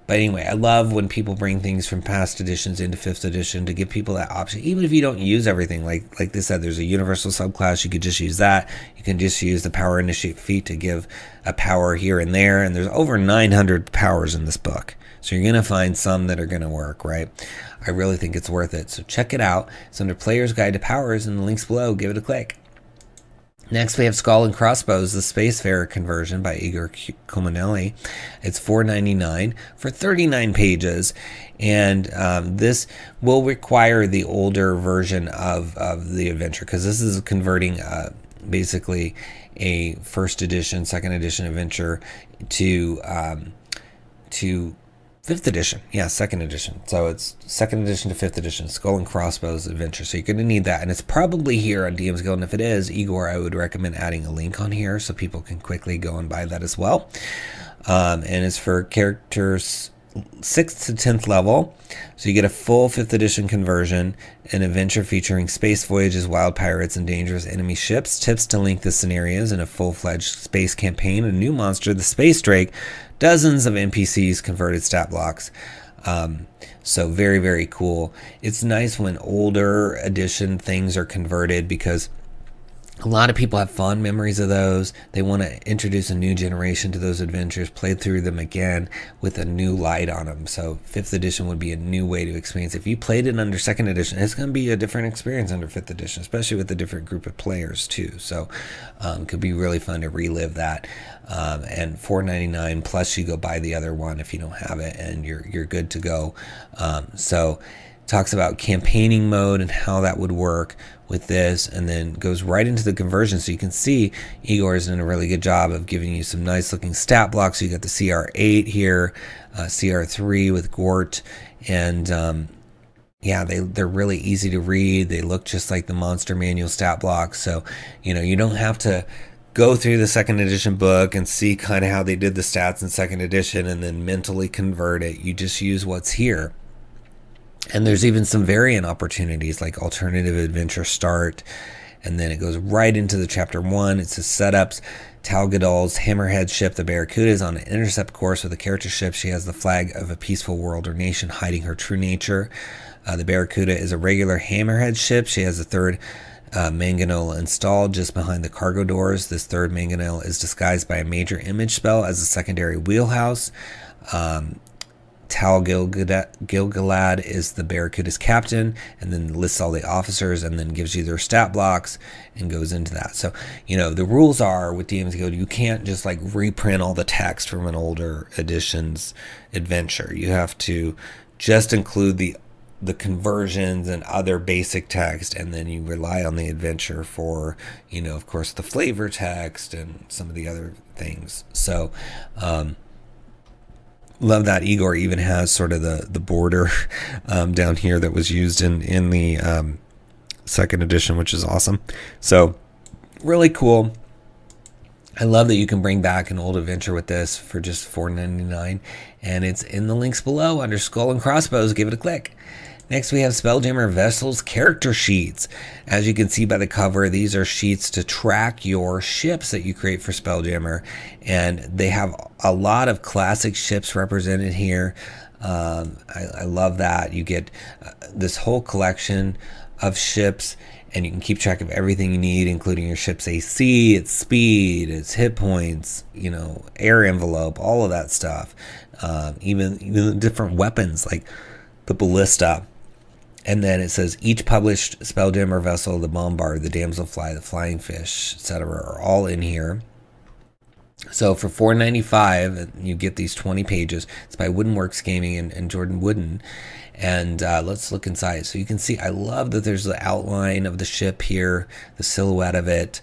But anyway, I love when people bring things from past editions into 5th edition to give people that option, even if you don't use everything. Like they said, there's a universal subclass. You could just use that. You can just use the power initiate feat to give a power here and there. And there's over 900 powers in this book. So you're going to find some that are going to work, right? I really think it's worth it. So check it out. It's under Player's Guide to Powers in the links below. Give it a click. Next, we have Skull and Crossbows, the Spacefarer conversion by 𝙤𝙤𝙤𝙤𝙤𝙤. It's $4.99 for 39 pages, and this will require the older version of the adventure, because this is converting basically a 1st edition, 2nd edition adventure to 5th edition. Yeah, 2nd edition. So it's 2nd edition to 5th edition, Skull and Crossbows Adventure. So you're going to need that. And it's probably here on DM's Guild. And if it is, Igor, I would recommend adding a link on here so people can quickly go and buy that as well. And it's for characters 6th to 10th level. So you get a full 5th edition conversion, an adventure featuring space voyages, wild pirates, and dangerous enemy ships, tips to link the scenarios in a full-fledged space campaign, a new monster, the Space Drake, dozens of NPCs, converted stat blocks. So very, very cool. It's nice when older edition things are converted, because a lot of people have fond memories of those. They want to introduce a new generation to those adventures, play through them again with a new light on them. So 5th edition would be a new way to experience. If you played it under 2nd edition, it's going to be a different experience under 5th edition, especially with a different group of players too. So it could be really fun to relive that. And $4.99 plus you go buy the other one if you don't have it, and you're good to go. So talks about campaigning mode and how that would work with this, and then goes right into the conversion. So you can see Igor is doing a really good job of giving you some nice looking stat blocks. So you got the CR8 here, CR3 with Gort, and yeah, they're really easy to read. They look just like the Monster Manual stat blocks. So, you don't have to go through the second edition book and see kind of how they did the stats in second edition and then mentally convert it. You just use what's here. And there's even some variant opportunities like alternative adventure start. And then it goes right into the chapter 1. It says setups. 𝙁𝙤𝙑𝙪𝙧𝙬 hammerhead ship, the 𝙬𝙗𝙀, is on an intercept course with a character ship. She has the flag of a peaceful world or nation hiding her true nature. The 𝙬𝙗𝙀 is a regular hammerhead ship. She has a third mangonel installed just behind the cargo doors. This third mangonel is disguised by a major image spell as a secondary wheelhouse. 𝙁𝙤𝙘𝙀 is the 𝙬𝙗𝙀's captain, and then lists all the officers and then gives you their stat blocks and goes into that. So, the rules are with DM's Guild, you can't just like reprint all the text from an older edition's adventure. You have to just include the conversions and other basic text, and then you rely on the adventure for, of course, the flavor text and some of the other things. So, love that Igor even has sort of the border down here that was used in the second edition, which is awesome. So really cool. I love that you can bring back an old adventure with this for just $4.99, and it's in the links below under Skull and Crossbows. Give it a click. Next, we have Spelljammer Vessels character sheets. As you can see by the cover, these are sheets to track your ships that you create for Spelljammer, and they have a lot of classic ships represented here. I love that. You get this whole collection of ships, and you can keep track of everything you need, including your ship's AC, its speed, its hit points, air envelope, all of that stuff. Even different weapons like the ballista. And then it says each published Spelljammer vessel, the bombard, the damselfly, the flying fish, etc., are all in here. So for $4.95, you get these 20 pages. It's by Woodenworks Gaming and Jordan Wooden. And let's look inside. So you can see, I love that there's the outline of the ship here, the silhouette of it.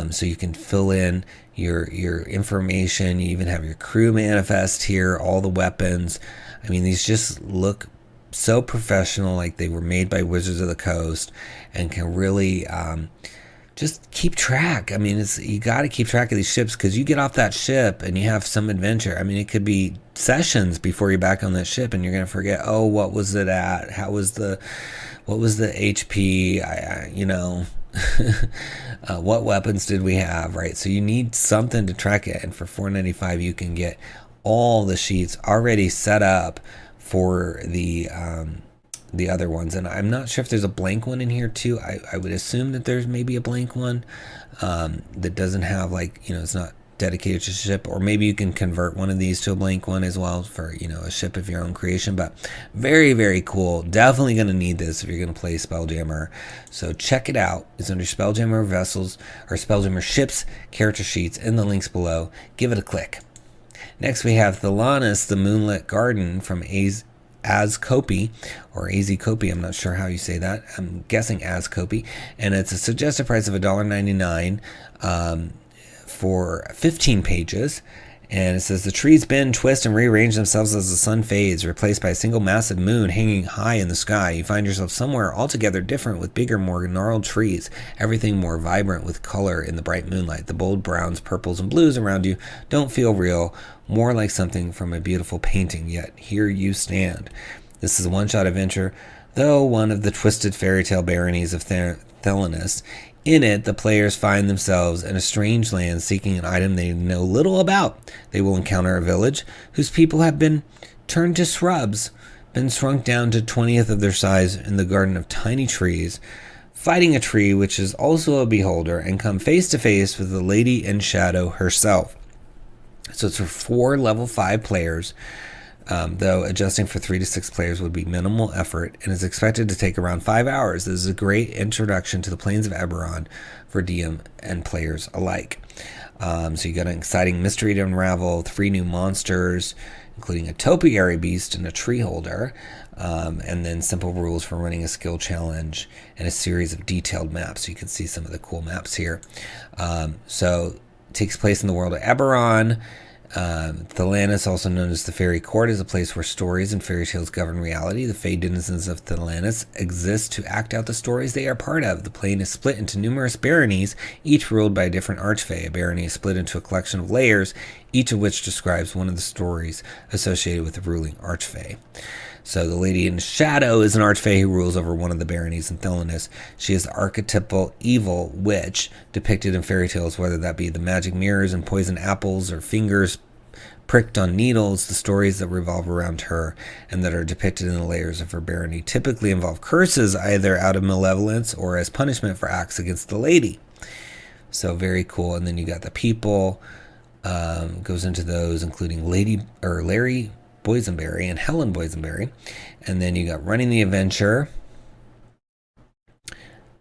So you can fill in your information. You even have your crew manifest here, all the weapons. I mean, these just look so professional, like they were made by Wizards of the Coast, and can really just keep track. I mean, you got to keep track of these ships, because you get off that ship and you have some adventure. I mean, it could be sessions before you're back on that ship, and you're going to forget, oh, what was it at? What was the HP? What weapons did we have, right? So you need something to track it, and for $4.95 you can get all the sheets already set up for the other ones. And I'm not sure if there's a blank one in here too. I would assume that there's maybe a blank one that doesn't have, like, it's not dedicated to ship, or maybe you can convert one of these to a blank one as well for, a ship of your own creation. But very, very cool. Definitely going to need this if you're going to play Spelljammer. So check it out. It's under Spelljammer Vessels or Spelljammer Ships character sheets in the links below. Give it a click. Next, we have Thelanis, the Moonlit Garden from 𝘬𝙤𝙘𝙀, or 𝘬𝙤𝙘𝙀. I'm not sure how you say that. I'm guessing 𝘬𝙘𝙀. And it's a suggested price of $1.99 for 15 pages. And it says, the trees bend, twist, and rearrange themselves as the sun fades, replaced by a single massive moon hanging high in the sky. You find yourself somewhere altogether different, with bigger, more gnarled trees, everything more vibrant with color in the bright moonlight. The bold browns, purples, and blues around you don't feel real, more like something from a beautiful painting, yet here you stand. This is a one-shot adventure, though one of the twisted fairy tale baronies of Thelanis. In it, the players find themselves in a strange land seeking an item they know little about. They will encounter a village whose people have been turned to shrubs, been shrunk down to 20th of their size in the garden of tiny trees, fighting a tree which is also a beholder, and come face to face with the lady in shadow herself. So it's for 4 level 5 players, though adjusting for 3 to 6 players would be minimal effort, and is expected to take around 5 hours. This is a great introduction to the plains of Eberron for DM and players alike. So you got an exciting mystery to unravel, 3 new monsters, including a topiary beast and a tree holder, and then simple rules for running a skill challenge and a series of detailed maps. So you can see some of the cool maps here. So it takes place in the world of Eberron. Thelanis, also known as the Fairy Court, is a place where stories and fairy tales govern reality. The Fey denizens of Thelanis exist to act out the stories they are part of. The plane is split into numerous baronies, each ruled by a different archfey. A barony is split into a collection of layers, each of which describes one of the stories associated with the ruling archfey. So the Lady in Shadow is an archfey who rules over one of the baronies in Thelanis. She is the archetypal evil witch depicted in fairy tales, whether that be the magic mirrors and poison apples or fingers pricked on needles. The stories that revolve around her and that are depicted in the layers of her barony typically involve curses, either out of malevolence or as punishment for acts against the lady. So very cool. And then you got the people, goes into those, including Larry Boysenberry and Helen Boysenberry. And then you got Running the Adventure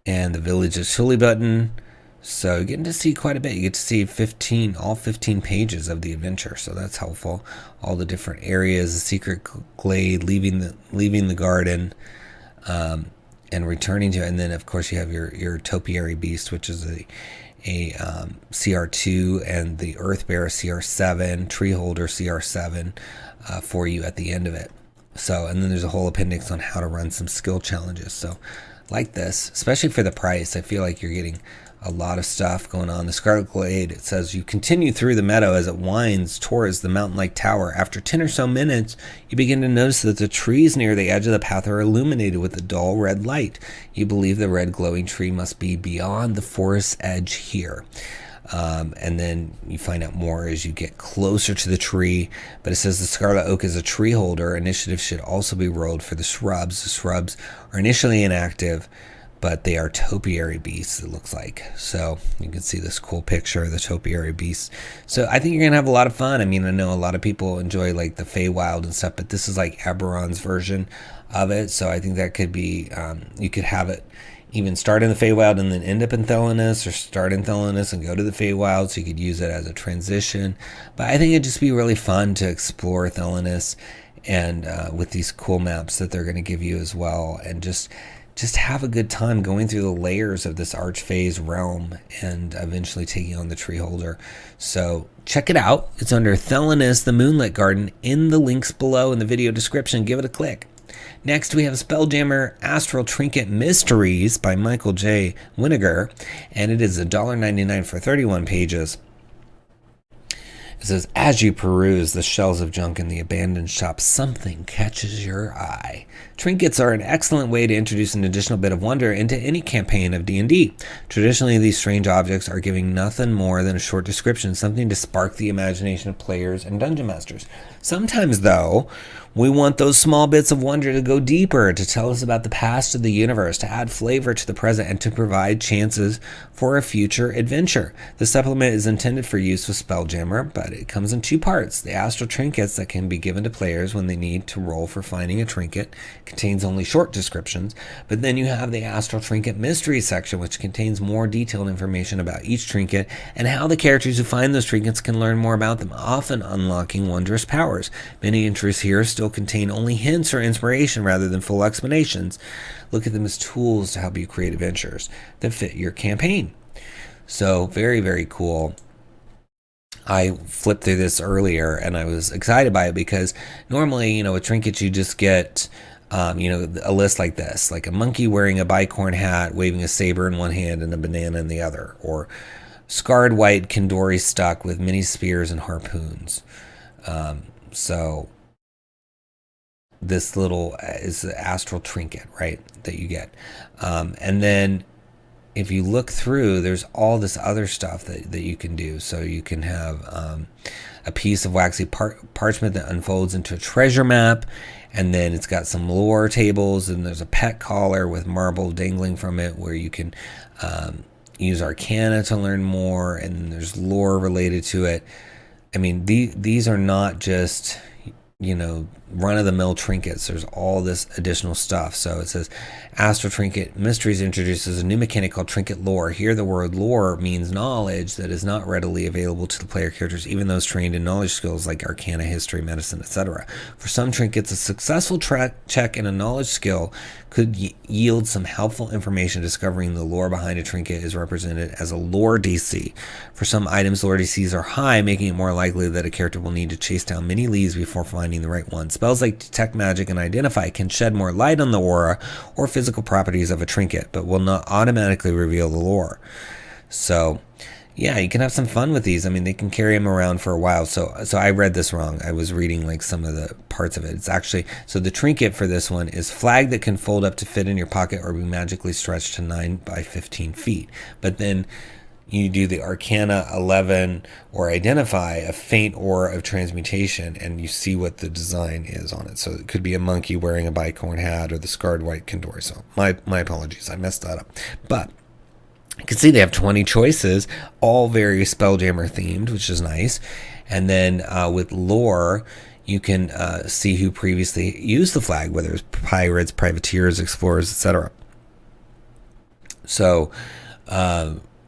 and the Village of Sully-Button. So you're getting to see quite a bit. You get to see all 15 pages of the adventure, so that's helpful. All the different areas, the secret glade, leaving the garden, and returning to it. And then of course you have your topiary beast, which is a CR2, and the Earthbearer CR7, Treeholder CR7 for you at the end of it. So, and then there's a whole appendix on how to run some skill challenges. So like this, especially for the price, I feel like you're getting a lot of stuff going on. The Scarlet Glade, it says you continue through the meadow as it winds towards the mountain-like tower. After 10 or so minutes, you begin to notice that the trees near the edge of the path are illuminated with a dull red light. You believe the red glowing tree must be beyond the forest edge here. And then you find out more as you get closer to the tree. But it says the Scarlet Oak is a tree holder. Initiative should also be rolled for the shrubs. The shrubs are initially inactive, but they are topiary beasts, it looks like. So you can see this cool picture of the topiary beasts. So I think you're going to have a lot of fun. I mean, I know a lot of people enjoy like the Feywild and stuff, but this is like Eberron's version of it. So I think that could be, you could have it even start in the Feywild and then end up in Thelanis, or start in Thelanis and go to the Feywild, so you could use it as a transition. But I think it'd just be really fun to explore Thelanis, and with these cool maps that they're going to give you as well, and just have a good time going through the layers of this Archfey's realm and eventually taking on the Tree Holder. So check it out. It's under Thelanis, the Moonlit Garden, in the links below in the video description. Give it a click. Next, we have Spelljammer Trinket Mysteries by Michael J. Winiger, and it is $1.99 for 31 pages. It says, as you peruse the shelves of junk in the abandoned shop, something catches your eye. Trinkets are an excellent way to introduce an additional bit of wonder into any campaign of D&D. Traditionally, these strange objects are giving nothing more than a short description, something to spark the imagination of players and dungeon masters. Sometimes, though, we want those small bits of wonder to go deeper, to tell us about the past of the universe, to add flavor to the present, and to provide chances for a future adventure. The supplement is intended for use with Spelljammer, but it comes in two parts. The astral trinkets that can be given to players when they need to roll for finding a trinket contains only short descriptions, but then you have the Astral Trinket Mysteries section, which contains more detailed information about each trinket and how the characters who find those trinkets can learn more about them, often unlocking wondrous powers. Many entries here still contain only hints or inspiration rather than full explanations. Look at them as tools to help you create adventures that fit your campaign. So very, very cool. I flipped through this earlier and I was excited by it because normally, with trinkets you just get a list like this, like a monkey wearing a bicorn hat, waving a saber in one hand and a banana in the other, or scarred white Kindori stuck with many spears and harpoons. So this little is the astral trinket, right, that you get. And then if you look through, there's all this other stuff that you can do. So you can have a piece of waxy parchment that unfolds into a treasure map, and then it's got some lore tables, and there's a pet collar with marble dangling from it where you can use arcana to learn more, and there's lore related to it. I mean, these are not just run-of-the-mill trinkets. There's all this additional stuff. So it says, Astral Trinket Mysteries introduces a new mechanic called Trinket Lore. Here the word lore means knowledge that is not readily available to the player characters, even those trained in knowledge skills like arcana, history, medicine, etc. For some trinkets, a successful check in a knowledge skill could yield some helpful information. Discovering the lore behind a trinket is represented as a lore DC. For some items, lore DCs are high, making it more likely that a character will need to chase down many leads before finding the right one. Spells like Detect Magic and Identify can shed more light on the aura or physical properties of a trinket, but will not automatically reveal the lore. So yeah, you can have some fun with these. I mean, they can carry them around for a while. So I read this wrong. I was reading like some of the parts of it. It's actually, so the trinket for this one is flag that can fold up to fit in your pocket or be magically stretched to 9 by 15 feet. But then you do the Arcana 11 or Identify, a faint aura of transmutation, and you see what the design is on it. So it could be a monkey wearing a bicorn hat or the scarred white Condor. So my apologies. I messed that up. But you can see they have 20 choices, all very Spelljammer themed, which is nice. And then with lore, you can see who previously used the flag, whether it's pirates, privateers, explorers, etc. So,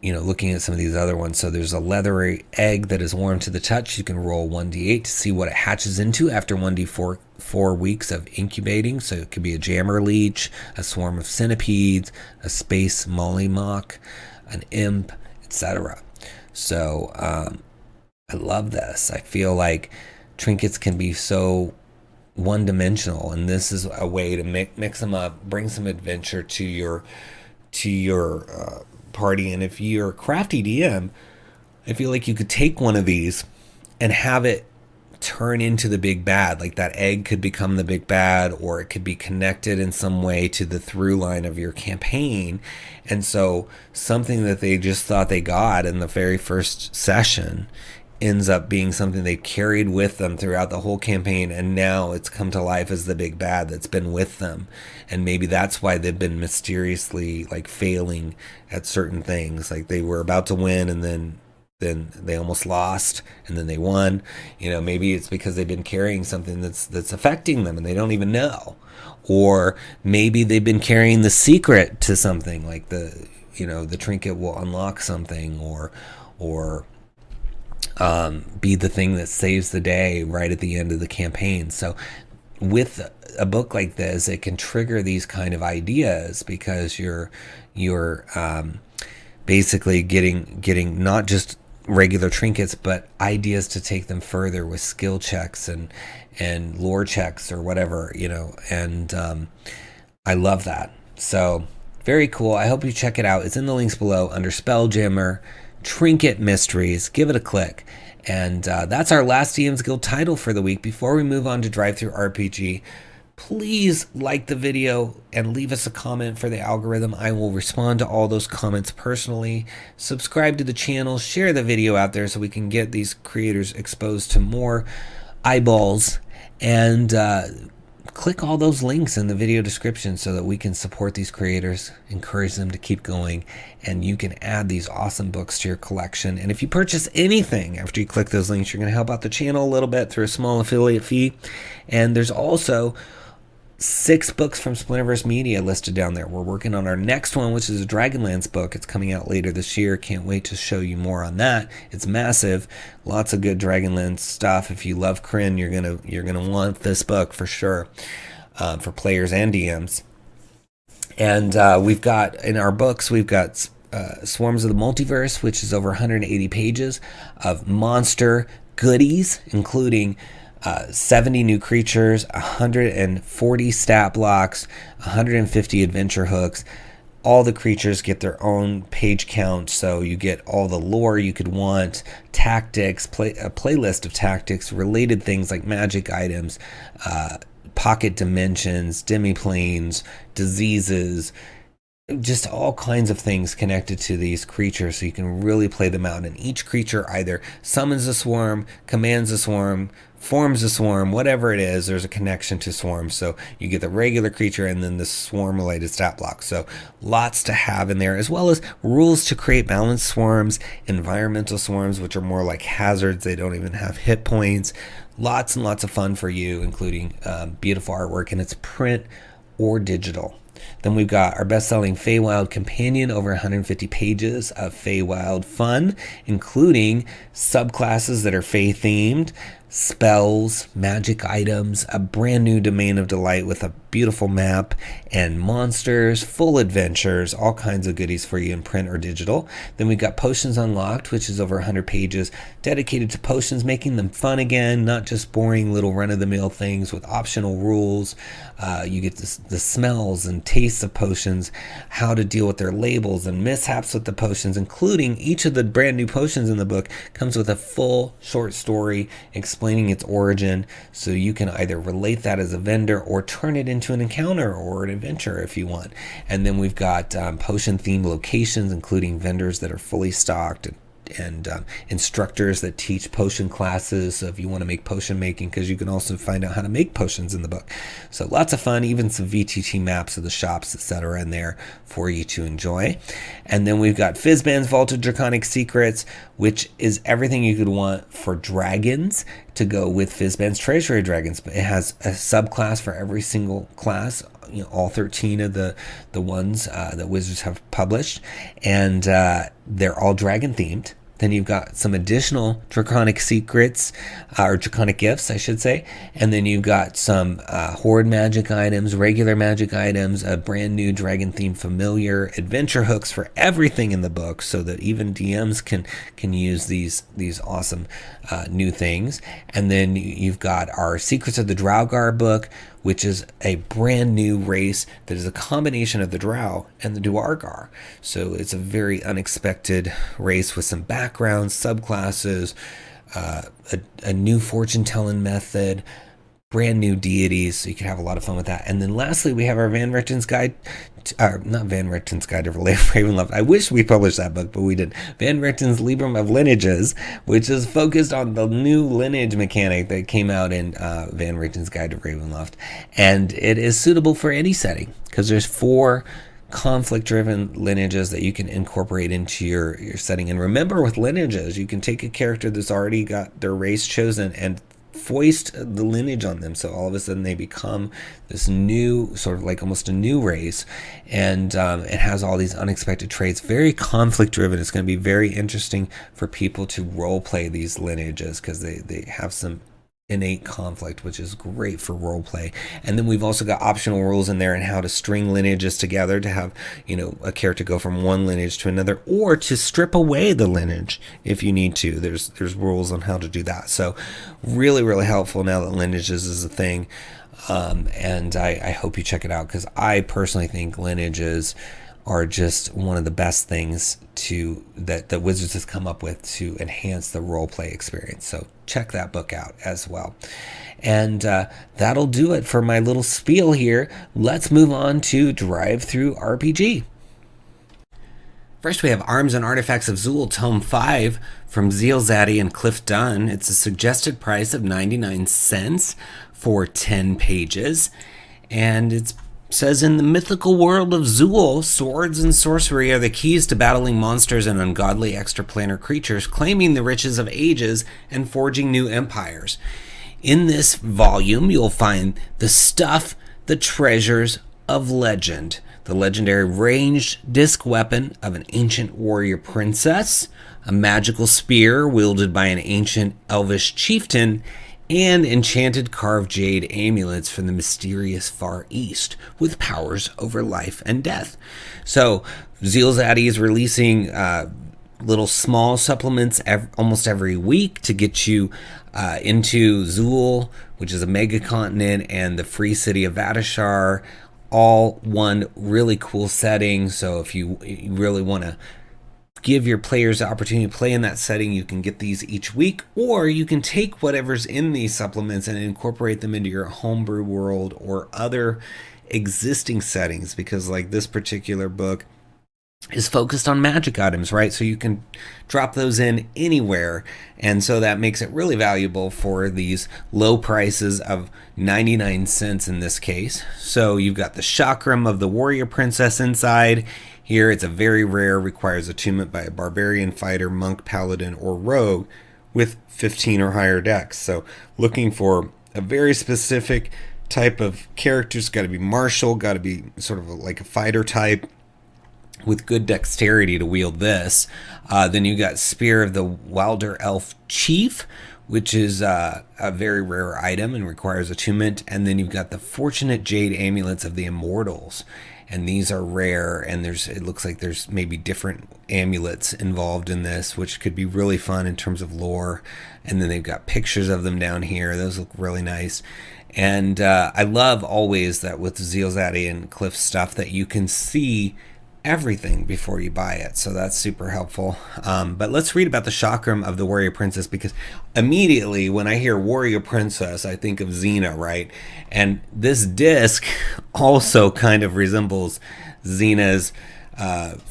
looking at some of these other ones, so there's a leathery egg that is warm to the touch. You can roll 1d8 to see what it hatches into after 4 weeks of incubating. So it could be a jammer leech, a swarm of centipedes, a space mollymawk, an imp, etc. So I love this. I feel like trinkets can be so one-dimensional, and this is a way to mix them up, bring some adventure to your party. And if you're a crafty DM, I feel like you could take one of these and have it turn into the big bad. Like that egg could become the big bad, or it could be connected in some way to the through line of your campaign. And so something that they just thought they got in the very first session ends up being something they carried with them throughout the whole campaign, and now it's come to life as the big bad that's been with them. And maybe that's why they've been mysteriously like failing at certain things. Like they were about to win, and then they almost lost, and then they won. Maybe it's because they've been carrying something that's affecting them and they don't even know. Or maybe they've been carrying the secret to something, like the trinket will unlock something, or be the thing that saves the day right at the end of the campaign. So with a book like this, it can trigger these kind of ideas, because you're basically getting not just regular trinkets, but ideas to take them further with skill checks and lore checks or whatever, and I love that. So very cool. I hope you check it out. It's in the links below under Spelljammer Trinket Mysteries. Give it a click. And that's our last DM's Guild title for the week. Before we move on to DriveThruRPG, please like the video and leave us a comment for the algorithm. I will respond to all those comments personally. Subscribe to the channel, share the video out there so we can get these creators exposed to more eyeballs, and click all those links in the video description so that we can support these creators, encourage them to keep going, and you can add these awesome books to your collection. And if you purchase anything after you click those links, you're going to help out the channel a little bit through a small affiliate fee. And there's also 6 books from Splinterverse Media listed down there. We're working on our next one, which is a Dragonlance book. It's coming out later this year. Can't wait to show you more on that. It's massive. Lots of good Dragonlance stuff. If you love Kryn, you're gonna want this book for sure, for players and DMs. And we've got in our books, we've got Swarms of the Multiverse, which is over 180 pages of monster goodies, including 70 new creatures, 140 stat blocks, 150 adventure hooks. All the creatures get their own page count, so you get all the lore you could want, tactics, a playlist of tactics, related things like magic items, pocket dimensions, demiplanes, diseases, just all kinds of things connected to these creatures, so you can really play them out. And each creature either summons a swarm, commands a swarm, forms a swarm, whatever it is, there's a connection to swarms. So you get the regular creature and then the swarm related stat block. So lots to have in there, as well as rules to create balanced swarms, environmental swarms, which are more like hazards. They don't even have hit points. Lots and lots of fun for you, including beautiful artwork, and it's print or digital. Then we've got our best-selling Feywild Companion, over 150 pages of Feywild fun, including subclasses that are Fey-themed, spells, magic items, a brand new Domain of Delight with a beautiful map, and monsters, full adventures, all kinds of goodies for you in print or digital. Then we've got Potions Unlocked, which is over 100 pages dedicated to potions, making them fun again, not just boring little run-of-the-mill things with optional rules. You get the smells and tastes of potions, how to deal with their labels and mishaps with the potions, including each of the brand new potions in the book comes with a full short story explaining its origin, so you can either relate that as a vendor or turn it into an encounter or an adventure if you want. And then we've got potion themed locations, including vendors that are fully stocked, and instructors that teach potion classes, so if you want to make potion making, because you can also find out how to make potions in the book. So lots of fun, even some VTT maps of the shops, etc. in there for you to enjoy. And then we've got Fizban's Vaulted Draconic Secrets, which is everything you could want for dragons to go with Fizban's Treasury Dragons. It has a subclass for every single class, you know, all 13 of the ones that Wizards have published, and they're all dragon themed. Then you've got some additional Draconic Secrets, or Draconic Gifts, I should say. And then you've got some Horde magic items, regular magic items, a brand new dragon-themed familiar, adventure hooks for everything in the book, so that even DMs can use these awesome new things. And then you've got our Secrets of the Draugr book, which is a brand new race that is a combination of the Drow and the Duergar. So it's a very unexpected race with some backgrounds, subclasses, a new fortune-telling method, brand new deities, so you can have a lot of fun with that. And then lastly, we have our Van Richten's Guide, not Van Richten's Guide to Ravenloft. I wish we published that book, but we didn't. Van Richten's Librum of Lineages, which is focused on the new lineage mechanic that came out in Van Richten's Guide to Ravenloft. And it is suitable for any setting, because there's 4 conflict-driven lineages that you can incorporate into your setting. And remember, with lineages, you can take a character that's already got their race chosen and foist the lineage on them, so all of a sudden they become this new, sort of like almost a new race, and it has all these unexpected traits, very conflict driven. It's going to be very interesting for people to role play these lineages, because they have some innate conflict, which is great for role play. And then we've also got optional rules in there on how to string lineages together to have, you know, a character go from one lineage to another, or to strip away the lineage if you need to. There's rules on how to do that. So really, really helpful now that lineages is a thing. And I hope you check it out, because I personally think lineages are just one of the best things that Wizards has come up with to enhance the role play experience. So check that book out as well. And that'll do it for my little spiel here. Let's move on to DriveThruRPG. First, we have Arms and Artifacts of Zul, Tome 5 from 𝙤𝙤𝙬𝙧 and Cliff Dunn. It's a suggested price of 99 cents for 10 pages. And it says, in the mythical world of Zul, swords and sorcery are the keys to battling monsters and ungodly extraplanar creatures, claiming the riches of ages and forging new empires. In this volume, you'll find the stuff, the treasures of legend. The legendary ranged disc weapon of an ancient warrior princess, a magical spear wielded by an ancient elvish chieftain, and enchanted carved jade amulets from the mysterious Far East with powers over life and death. So 𝙤𝙤𝙬𝙧 is releasing little small supplements almost every week to get you into Zul, which is a mega continent, and the free city of Vateshar, all one really cool setting. So if you really want to give your players the opportunity to play in that setting, you can get these each week, or you can take whatever's in these supplements and incorporate them into your homebrew world or other existing settings, because like this particular book is focused on magic items, right? So you can drop those in anywhere, and so that makes it really valuable for these low prices of 99 cents in this case. So you've got the chakram of the warrior princess inside. Here it's a very rare, requires attunement by a barbarian, fighter, monk, paladin, or rogue with 15 or higher decks. So looking for a very specific type of characters. Got to be martial, got to be sort of like a fighter type with good dexterity to wield this. Then you got Spear of the Wilder Elf Chief, which is a very rare item and requires attunement. And then you've got the Fortunate Jade Amulets of the Immortals. And these are rare, and it looks like there's maybe different amulets involved in this, which could be really fun in terms of lore. And then they've got pictures of them down here. Those look really nice. And I love always that with 𝘏𝙬 and Cliff's stuff that you can see everything before you buy it, so that's super helpful. But let's read about the chakram of the warrior princess, because immediately when I hear warrior princess I think of Xena, right? And this disc also kind of resembles Xena's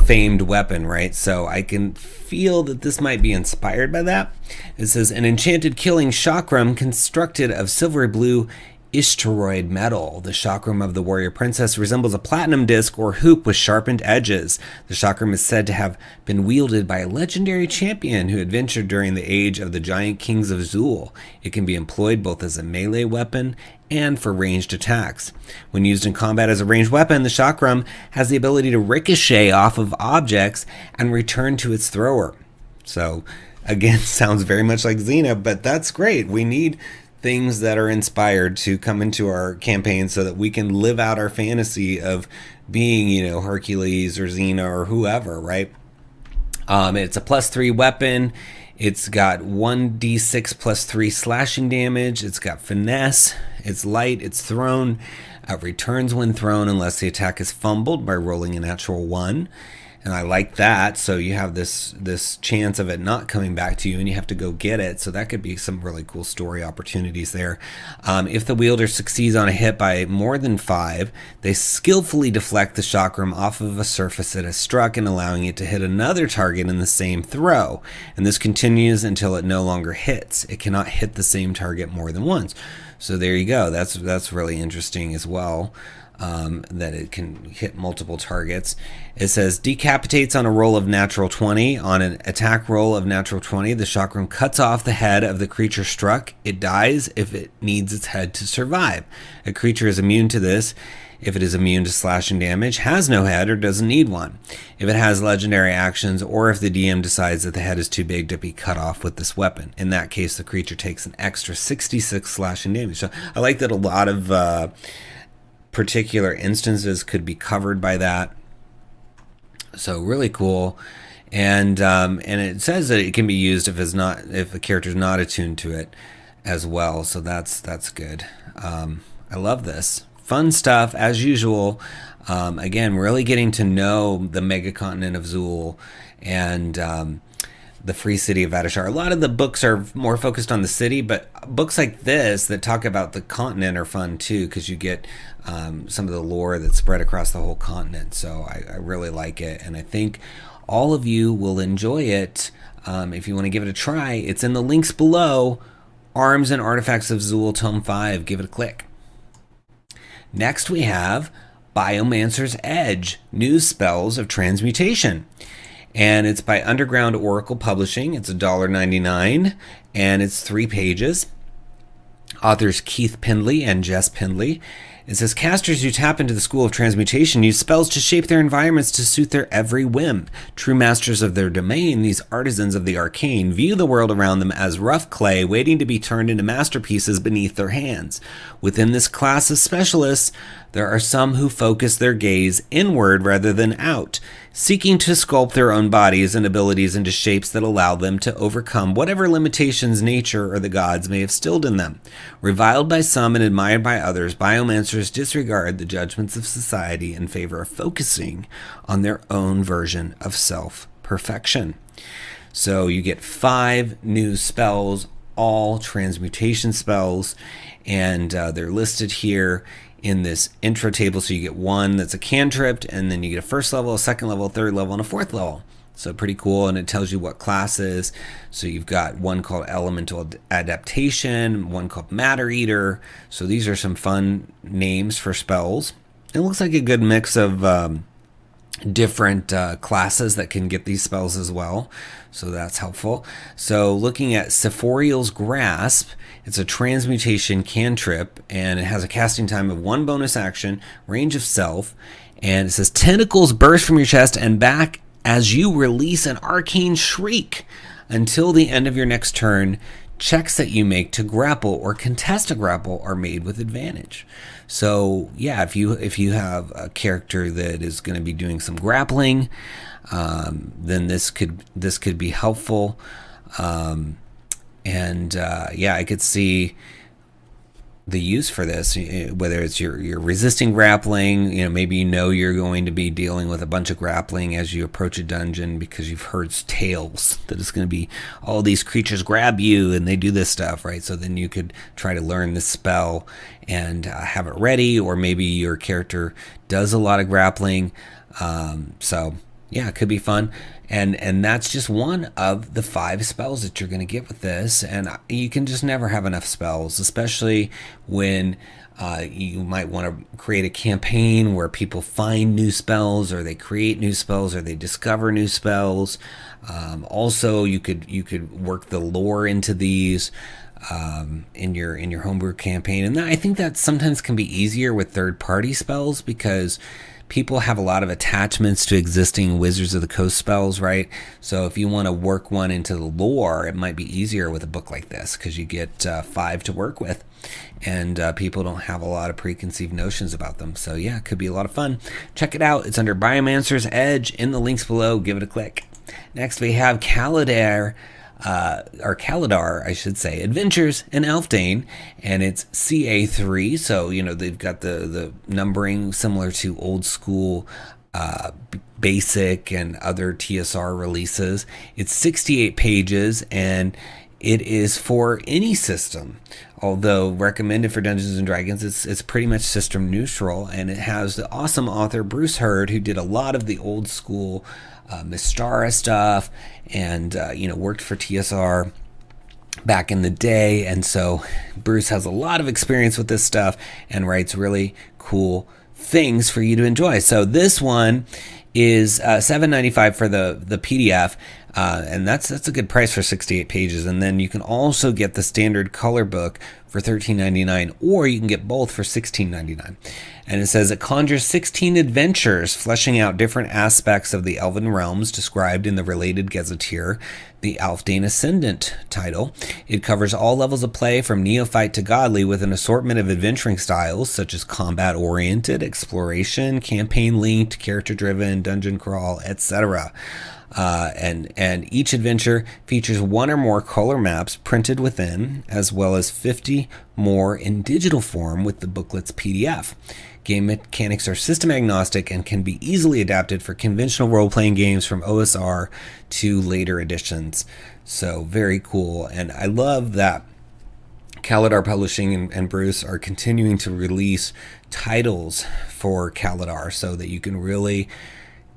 famed weapon, right? So I can feel that this might be inspired by that. It says, an enchanted killing chakram constructed of silvery blue Ishtoroid metal. The chakram of the warrior princess resembles a platinum disc or hoop with sharpened edges. The chakram is said to have been wielded by a legendary champion who adventured during the age of the giant kings of Zul. It can be employed both as a melee weapon and for ranged attacks. When used in combat as a ranged weapon, the chakram has the ability to ricochet off of objects and return to its thrower. So, again, sounds very much like Xena, but that's great. We need things that are inspired to come into our campaign so that we can live out our fantasy of being, Hercules or Xena or whoever, right? It's a +3 weapon. It's got 1d6 +3 slashing damage. It's got finesse. It's light. It's thrown. Returns when thrown unless the attack is fumbled by rolling a natural 1. And I like that. So you have this chance of it not coming back to you, and you have to go get it. So that could be some really cool story opportunities there. If the wielder succeeds on a hit by more than 5, they skillfully deflect the chakram off of a surface it has struck and allowing it to hit another target in the same throw. And this continues until it no longer hits. It cannot hit the same target more than once. So there you go. That's really interesting as well. That it can hit multiple targets. It says decapitates on a roll of natural 20. On an attack roll of natural 20, the chakram cuts off the head of the creature struck. It dies if it needs its head to survive. A creature is immune to this if it is immune to slashing damage, has no head, or doesn't need one. If it has legendary actions, or if the DM decides that the head is too big to be cut off with this weapon. In that case, the creature takes an extra 66 slashing damage. So I like that a lot of particular instances could be covered by that. So really cool. And it says that it can be used if the character's not attuned to it as well. So that's good. I love this. Fun stuff as usual. Again, really getting to know the mega continent of Zul and the free city of Ardashar. A lot of the books are more focused on the city, but books like this that talk about the continent are fun too, because you get some of the lore that's spread across the whole continent. So I really like it, and I think all of you will enjoy it. If you want to give it a try, it's in the links below. Arms and Artifacts of Zul, Tome 5. Give it a click. Next we have Biomancer's Edge, New Spells of Transmutation. And it's by Underground Oracle Publishing. It's $1.99, and it's 3 pages. Authors Keith Pendley and Jess Pendley. It says, casters who tap into the School of Transmutation use spells to shape their environments to suit their every whim. True masters of their domain, these artisans of the arcane view the world around them as rough clay waiting to be turned into masterpieces beneath their hands. Within this class of specialists, there are some who focus their gaze inward rather than out, seeking to sculpt their own bodies and abilities into shapes that allow them to overcome whatever limitations nature or the gods may have stilled in them. Reviled by some and admired by others, biomancers disregard the judgments of society in favor of focusing on their own version of self-perfection. So you get 5 new spells, all transmutation spells, and they're listed here in this intro table. So you get one that's a cantrip, and then you get a 1st level, a 2nd level, a 3rd level, and a 4th level. So pretty cool, and it tells you what classes. So you've got one called Elemental Adaptation, one called Matter Eater. So these are some fun names for spells. It looks like a good mix of different classes that can get these spells as well, so that's helpful. So looking at Sephorial's Grasp, it's a transmutation cantrip, and it has a casting time of 1 bonus action, range of self, and it says tentacles burst from your chest and back as you release an arcane shriek. Until the end of your next turn, checks that you make to grapple or contest a grapple are made with advantage. So yeah, if you have a character that is going to be doing some grappling, then this could be helpful. Yeah, I could see the use for this, whether it's you're resisting grappling, maybe you're going to be dealing with a bunch of grappling as you approach a dungeon because you've heard tales that it's going to be all these creatures grab you and they do this stuff, right? So then you could try to learn this spell and have it ready, or maybe your character does a lot of grappling. So yeah, it could be fun. And that's just one of the 5 spells that you're going to get with this. And you can just never have enough spells, especially when you might want to create a campaign where people find new spells, or they create new spells, or they discover new spells. Also, you could work the lore into these in your homebrew campaign. And I think that sometimes can be easier with third-party spells because people have a lot of attachments to existing Wizards of the Coast spells, right? So if you want to work one into the lore, it might be easier with a book like this because you get 5 to work with, and people don't have a lot of preconceived notions about them. So yeah, it could be a lot of fun. Check it out. It's under Biomancer's Edge in the links below. Give it a click. Next, we have Kaladar, I should say, Adventures in Alfdaín, and it's CA3, so they've got the numbering similar to old school basic and other TSR releases. It's 68 pages, and it is for any system, although recommended for Dungeons and Dragons. It's pretty much system neutral, and it has the awesome author Bruce Hurd, who did a lot of the old school Mystara stuff, and worked for TSR back in the day. And so Bruce has a lot of experience with this stuff and writes really cool things for you to enjoy. So this one is $7.95 for the PDF, and that's a good price for 68 pages. And then you can also get the standard color book for $13.99, or you can get both for $16.99. And it says it conjures 16 adventures, fleshing out different aspects of the elven realms described in the related gazetteer, the Alfdaín Ascendant title. It covers all levels of play from neophyte to godly, with an assortment of adventuring styles such as combat-oriented, exploration, campaign-linked, character-driven, dungeon crawl, etc. And each adventure features 1 or more color maps printed within, as well as 50 more in digital form with the booklet's PDF. Game mechanics are system agnostic and can be easily adapted for conventional role-playing games from OSR to later editions. So very cool. And I love that Kaladar Publishing and Bruce are continuing to release titles for Kaladar so that you can really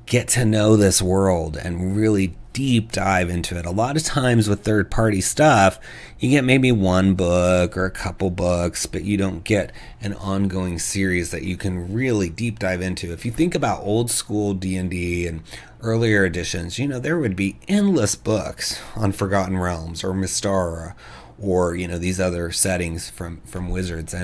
get to know this world and really deep dive into it. A lot of times with third-party stuff, you get maybe 1 book or a couple books, but you don't get an ongoing series that you can really deep dive into. If you think about old school D&D and earlier editions, there would be endless books on Forgotten Realms or Mystara or these other settings from Wizards,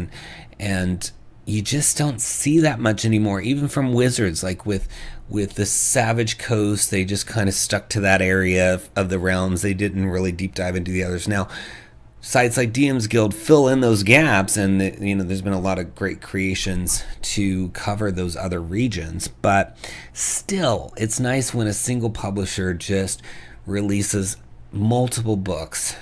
and you just don't see that much anymore, even from Wizards. Like with the Savage Coast, they just kind of stuck to that area of the realms. They didn't really deep dive into the others. Now, sites like DM's Guild fill in those gaps, and there's been a lot of great creations to cover those other regions. But still, it's nice when a single publisher just releases multiple books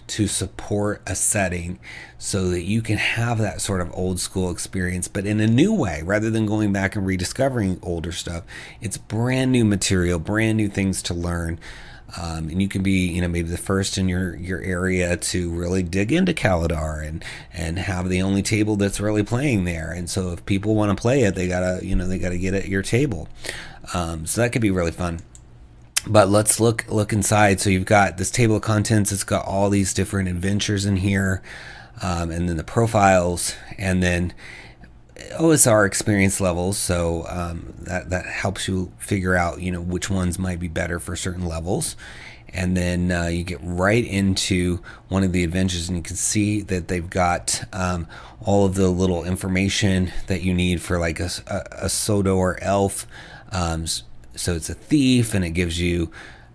to support a setting so that you can have that sort of old school experience, but in a new way, rather than going back and rediscovering older stuff. It's brand new material, brand new things to learn. And you can be, maybe the first in your area to really dig into Kaladar and have the only table that's really playing there. And so if people want to play it, they gotta get at your table. So that could be really fun. But let's look inside. So you've got this table of contents. It's got all these different adventures in here, and then the profiles, and then OSR experience levels, so that helps you figure out, you know, which ones might be better for certain levels. And then you get right into one of the adventures, and you can see that they've got all of the little information that you need for like a 𝙤𝙬𝙧𝙀 elf. So it's a thief, and it gives you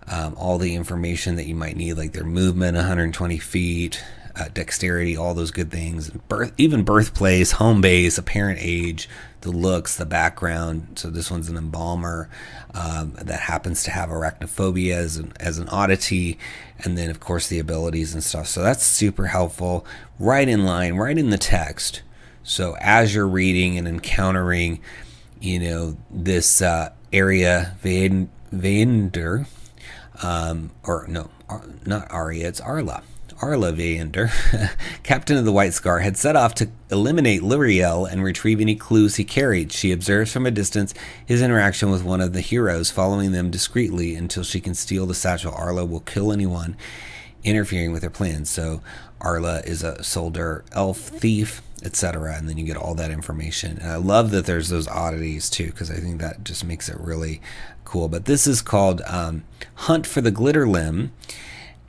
all the information that you might need, like their movement, 120 feet, dexterity, all those good things, even birthplace, home base, apparent age, the looks, the background. So this one's an embalmer that happens to have arachnophobia as an oddity, and then of course the abilities and stuff. So that's super helpful, right in line, right in the text. So as you're reading and encountering, you know, this area 𝙤𝙤𝙪, or no, not Arya, it's Arla 𝙤𝙤𝙪, captain of the White Scar, had set off to eliminate Luriel and retrieve any clues he carried. She observes from a distance his interaction with one of the heroes, following them discreetly until she can steal the satchel. Arla will kill anyone interfering with her plans. So Arla is a soldier, elf, thief, etc. And then you get all that information. And I love that there's those oddities too, because I think that just makes it really cool. But this is called Hunt for the Glitter Limb.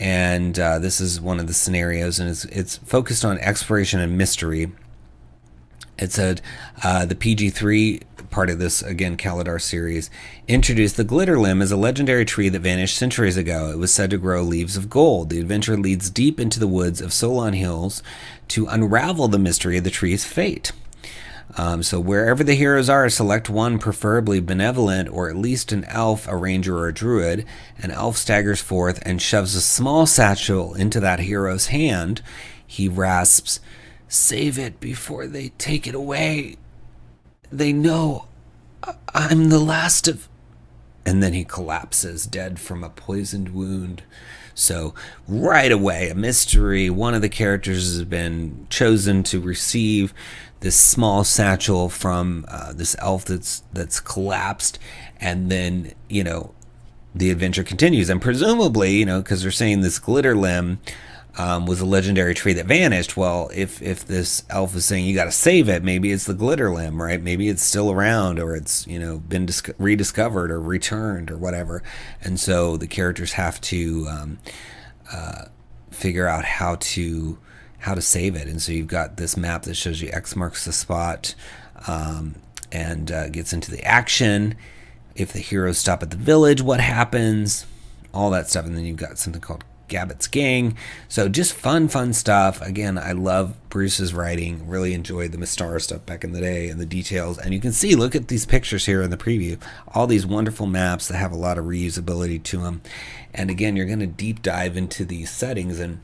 And this is one of the scenarios, and it's focused on exploration and mystery. It's the PG3 part of this, again, Kaladar series, introduced the Glitter Limb as a legendary tree that vanished centuries ago. It was said to grow leaves of gold. The adventure leads deep into the woods of Solon Hills to unravel the mystery of the tree's fate. So wherever the heroes are, select one, preferably benevolent, or at least an elf, a ranger, or a druid. An elf staggers forth and shoves a small satchel into that hero's hand. He rasps, "Save it before they take it away. They know I'm the last of..." And then he collapses, dead from a poisoned wound. So right away, a mystery. One of the characters has been chosen to receive this small satchel from this elf that's collapsed, and then, you know, the adventure continues. And presumably, you know, because they're saying this Glitter Limb was a legendary tree that vanished. Well, if this elf is saying you got to save it, maybe it's the Glitter Limb, right? Maybe it's still around, or it's, you know, been rediscovered or returned or whatever. And so the characters have to figure out how to save it. And so you've got this map that shows you X marks the spot, and gets into the action. If the heroes stop at the village, what happens? All that stuff. And then you've got something called Gabbett's Gang. So just fun stuff. Again, I love Bruce's writing. Really enjoyed the Mystara stuff back in the day and the details. And you can see, look at these pictures here in the preview. All these wonderful maps that have a lot of reusability to them. And again, you're going to deep dive into these settings, and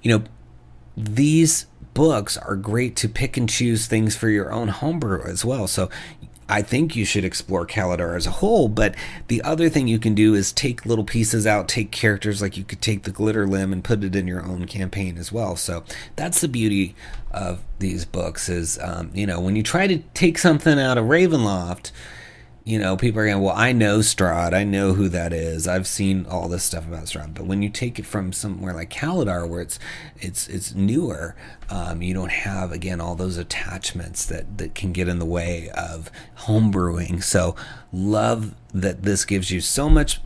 you know, these books are great to pick and choose things for your own homebrew as well. So I think you should explore Kaladar as a whole, but the other thing you can do is take little pieces out, take characters, like you could take the Glitter Limb and put it in your own campaign as well. So that's the beauty of these books is, you know, when you try to take something out of Ravenloft, you know, people are going, well, I know Strahd. I know who that is. I've seen all this stuff about Strahd. But when you take it from somewhere like Kaladar, where it's newer, you don't have, again, all those attachments that can get in the way of homebrewing. So love that this gives you so much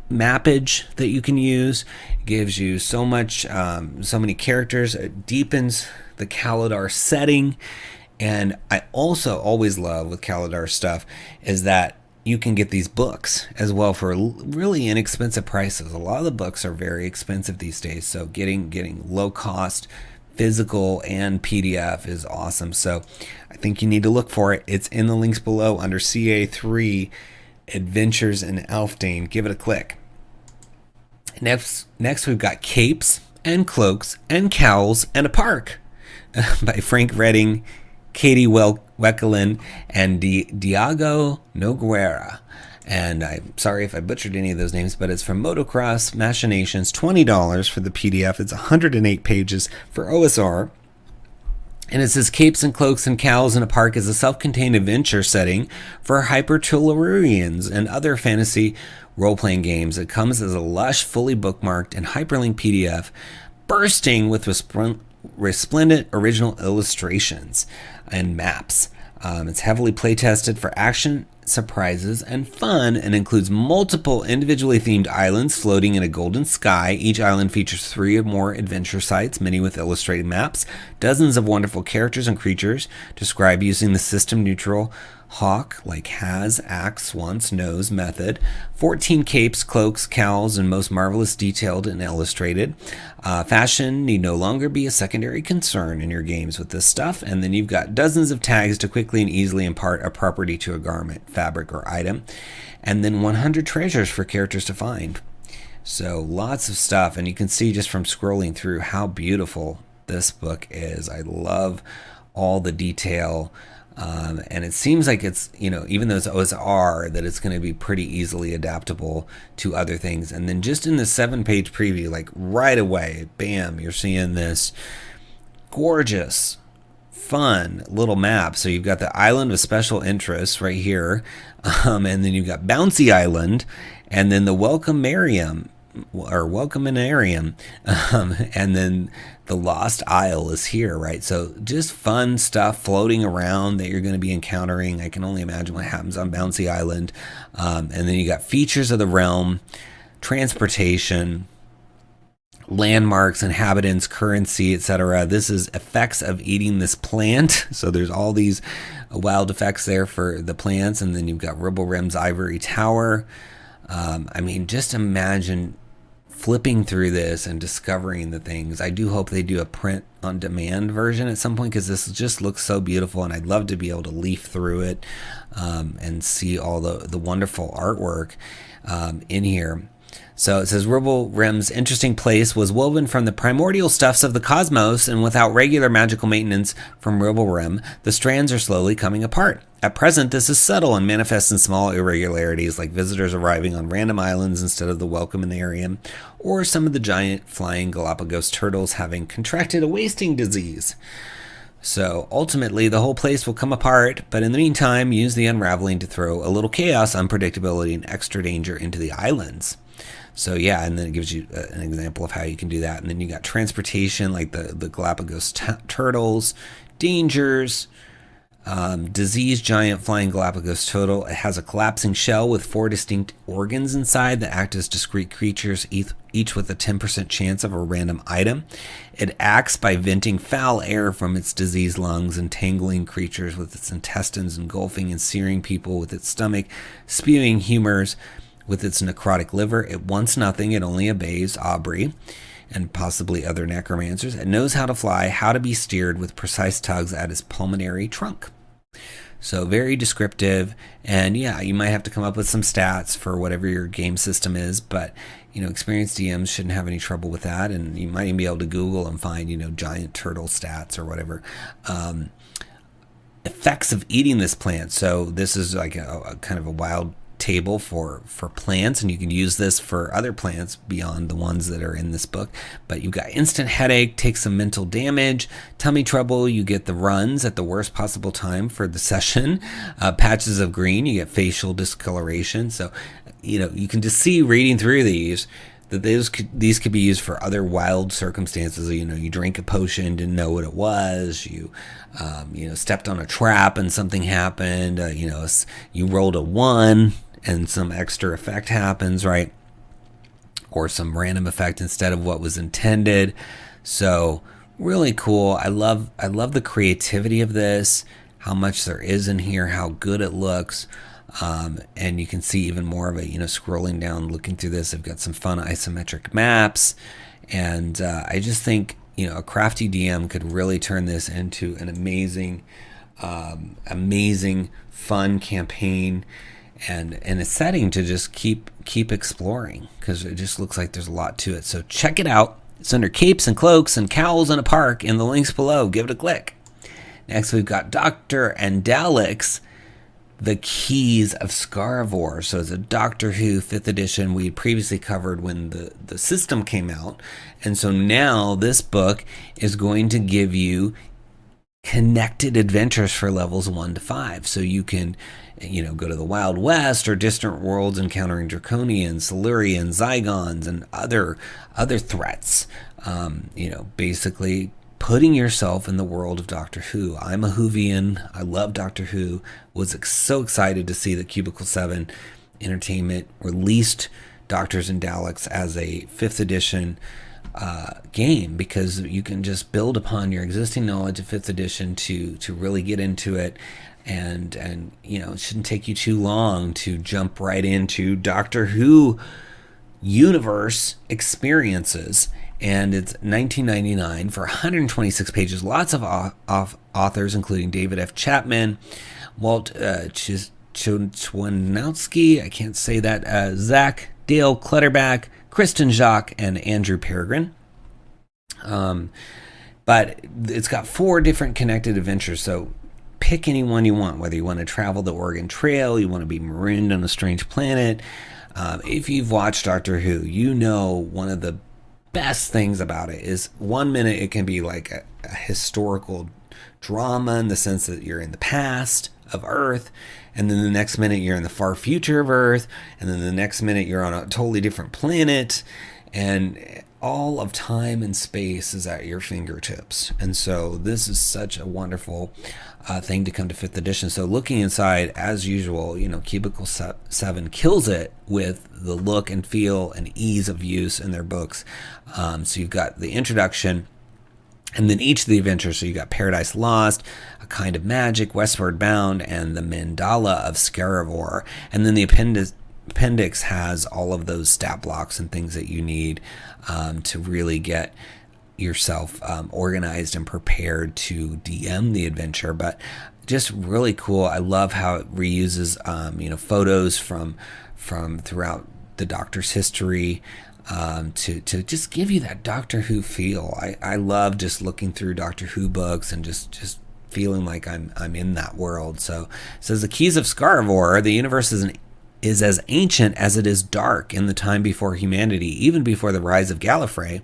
mappage that you can use. It gives you so much, so many characters. It deepens the Kaladar setting. And I also always love with Kaladar stuff is that you can get these books as well for really inexpensive prices. A lot of the books are very expensive these days, so getting low cost physical and PDF is awesome. So I think you need to look for it. It's in the links below under CA3 Adventures in Alfdaín. Give it a click. Next we've got Capes and Cloaks and Cowls A Park by Frank Redding, Katie Weckelin, and Diego Noguera. And I'm sorry if I butchered any of those names, but it's from Motocross Machinations, $20 for the PDF. It's 108 pages for OSR. And it says Capes and Cloaks and Cowls A Park is a self-contained adventure setting for Hypertellurians and other fantasy role-playing games. It comes as a lush, fully bookmarked and hyperlinked PDF, bursting with resplendent original illustrations and maps. It's heavily play-tested for action, surprises, and fun, and includes multiple individually themed islands floating in a golden sky. Each island features 3 or more adventure sites, many with illustrated maps, dozens of wonderful characters and creatures described using the system-neutral hawk, like has, acts, wants, knows method, 14 capes, cloaks, cowls, and most marvelous detailed and illustrated. Fashion need no longer be a secondary concern in your games with this stuff. And then you've got dozens of tags to quickly and easily impart a property to a garment, fabric, or item. And then 100 treasures for characters to find. So lots of stuff, and you can see just from scrolling through how beautiful this book is. I love all the detail. And it seems like it's, even though it's OSR, that it's going to be pretty easily adaptable to other things. And then just in the 7-page preview, like right away, bam, you're seeing this gorgeous, fun little map. So you've got the island of special interest right here. And then you've got Bouncy Island, and then the Welcomearium, and then the Lost Isle is here, right? So just fun stuff floating around that you're going to be encountering. I can only imagine what happens on Bouncy Island. And then you got features of the realm, transportation, landmarks, inhabitants, currency, etc. This is effects of eating this plant. So there's all these wild effects there for the plants. And then you've got Ribblerem's Ivory Tower. Just imagine flipping through this and discovering the things. I do hope they do a print on demand version at some point, because this just looks so beautiful, and I'd love to be able to leaf through it and see all the wonderful artwork in here. So it says, Ribblerem's interesting place was woven from the primordial stuffs of the cosmos, and without regular magical maintenance from Ribblerem, the strands are slowly coming apart. At present, this is subtle and manifests in small irregularities, like visitors arriving on random islands instead of the Welcomearium, or some of the giant flying Galapagos turtles having contracted a wasting disease. So ultimately, the whole place will come apart, but in the meantime, use the unraveling to throw a little chaos, unpredictability, and extra danger into the islands. So yeah, and then it gives you an example of how you can do that. And then you got transportation, like the Galapagos turtles, dangers, disease, giant flying Galapagos turtle. It has a collapsing shell with 4 distinct organs inside that act as discrete creatures, each with a 10% chance of a random item. It acts by venting foul air from its diseased lungs, entangling creatures with its intestines, engulfing and searing people with its stomach, spewing humors with its necrotic liver. It wants nothing. It only obeys Aubrey and possibly other necromancers. It knows how to fly, how to be steered with precise tugs at its pulmonary trunk. So very descriptive, and yeah, you might have to come up with some stats for whatever your game system is, but experienced DMs shouldn't have any trouble with that, and you might even be able to Google and find giant turtle stats or whatever. Effects of eating this plant. So this is like a kind of a wild table for plants, and you can use this for other plants beyond the ones that are in this book. But you've got instant headache, take some mental damage, tummy trouble, you get the runs at the worst possible time for the session, patches of green, you get facial discoloration. So you can just see reading through these that these could be used for other wild circumstances. You drank a potion, didn't know what it was, you stepped on a trap and something happened, you rolled a 1 and some extra effect happens, right? Or some random effect instead of what was intended. So really cool. I love the creativity of this, how much there is in here, how good it looks. And you can see even more of it, scrolling down, looking through this. I've got some fun isometric maps. And I just think, a crafty DM could really turn this into an amazing, fun campaign and a setting to just keep exploring, because it just looks like there's a lot to it. So check it out. It's under Capes and Cloaks and Cowls a Park in the links below. Give it a click. Next, we've got Doctor and Daleks, The Keys of Scaravore. So it's a Doctor Who 5th edition we had previously covered when the system came out. And so now this book is going to give you connected adventures for levels 1 to 5. So you can, go to the Wild West or distant worlds encountering Draconians, Silurians, Zygons, and other threats. Basically putting yourself in the world of Doctor Who. I'm a Whovian. I love Doctor Who. Was so excited to see that Cubicle 7 Entertainment released Doctors and Daleks as a 5th edition game, because you can just build upon your existing knowledge of 5th edition to really get into it. And you know, it shouldn't take you too long to jump right into Doctor Who universe experiences. And it's $19.99 for 126 pages. Lots of authors, including David F. Chapman, Walt Chudnowski, I can't say that, Zach Dale Clutterback, Kristen Jacques, and Andrew Peregrine. But it's got 4 different connected adventures, so pick any one you want, whether you want to travel the Oregon Trail, you want to be marooned on a strange planet. If you've watched Doctor Who, you know one of the best things about it is 1 minute it can be like a historical drama in the sense that you're in the past of Earth, and then the next minute you're in the far future of Earth, and then the next minute you're on a totally different planet, and all of time and space is at your fingertips. And so this is such a wonderful thing to come to 5th edition. So looking inside, as usual, you know, Cubicle 7 kills it with the look and feel and ease of use in their books. So you've got the introduction, and then each of the adventures. So you got Paradise Lost, A Kind of Magic, Westward Bound, and the Mandala of Scaravore. And then the appendix has all of those stat blocks and things that you need to really get yourself organized and prepared to DM the adventure. But just really cool. I love how it reuses photos from throughout the Doctor's history to just give you that Doctor Who feel. I love just looking through Doctor Who books and just feeling like I'm in that world. So it says the keys of Scaravore, the universe is as ancient as it is dark. In the time before humanity, even before the rise of Gallifrey,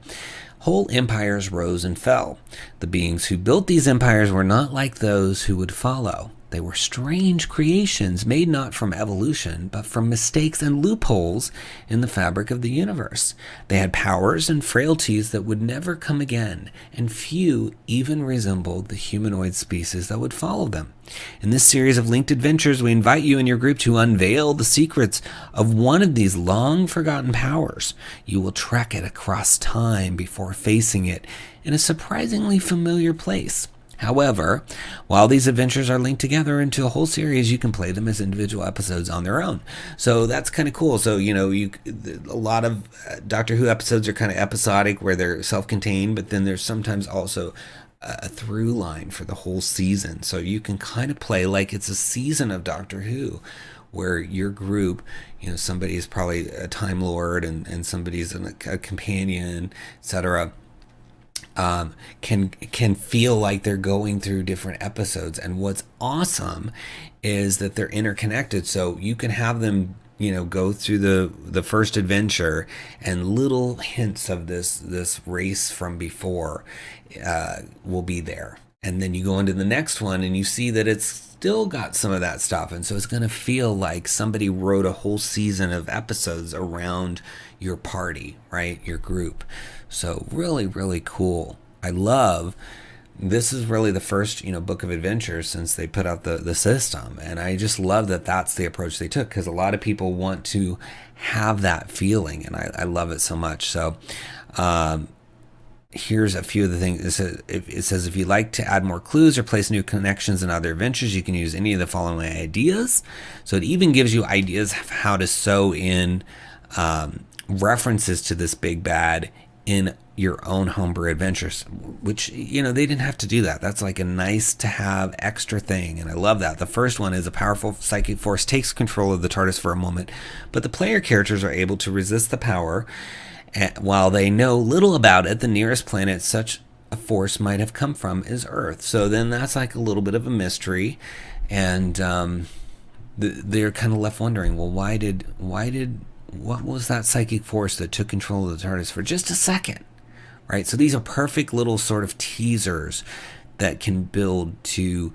whole empires rose and fell. The beings who built these empires were not like those who would follow. They were strange creations made not from evolution, but from mistakes and loopholes in the fabric of the universe. They had powers and frailties that would never come again, and few even resembled the humanoid species that would follow them. In this series of linked adventures, we invite you and your group to unveil the secrets of one of these long-forgotten powers. You will trek it across time before facing it in a surprisingly familiar place. However, while these adventures are linked together into a whole series, you can play them as individual episodes on their own. So that's kind of cool. So, you know, a lot of Doctor Who episodes are kind of episodic where they're self-contained, but then there's sometimes also a through line for the whole season. So you can kind of play like it's a season of Doctor Who, where your group, you know, somebody's probably a Time Lord and somebody's a companion, etc., can feel like they're going through different episodes. And what's awesome is that they're interconnected. So you can have them, you know, go through the first adventure, and little hints of this race from before will be there. And then you go into the next one and you see that it's still got some of that stuff. And so it's going to feel like somebody wrote a whole season of episodes around your party, right? Your group. So really, really cool. I love, this is really the first, you know, book of adventures since they put out the system. And I just love that that's the approach they took, because a lot of people want to have that feeling, and I love it so much. So here's a few of the things. It says, if you'd like to add more clues or place new connections in other adventures, you can use any of the following ideas. So it even gives you ideas of how to sew in references to this big bad in your own homebrew adventures, which, you know, they didn't have to do that. That's like a nice to have extra thing, and I love that. The first one is a powerful psychic force takes control of the TARDIS for a moment, but the player characters are able to resist the power. While they know little about it, the nearest planet such a force might have come from is Earth. So then that's like a little bit of a mystery, and they're kind of left wondering, well, what was that psychic force that took control of the TARDIS for just a second, right? So these are perfect little sort of teasers that can build to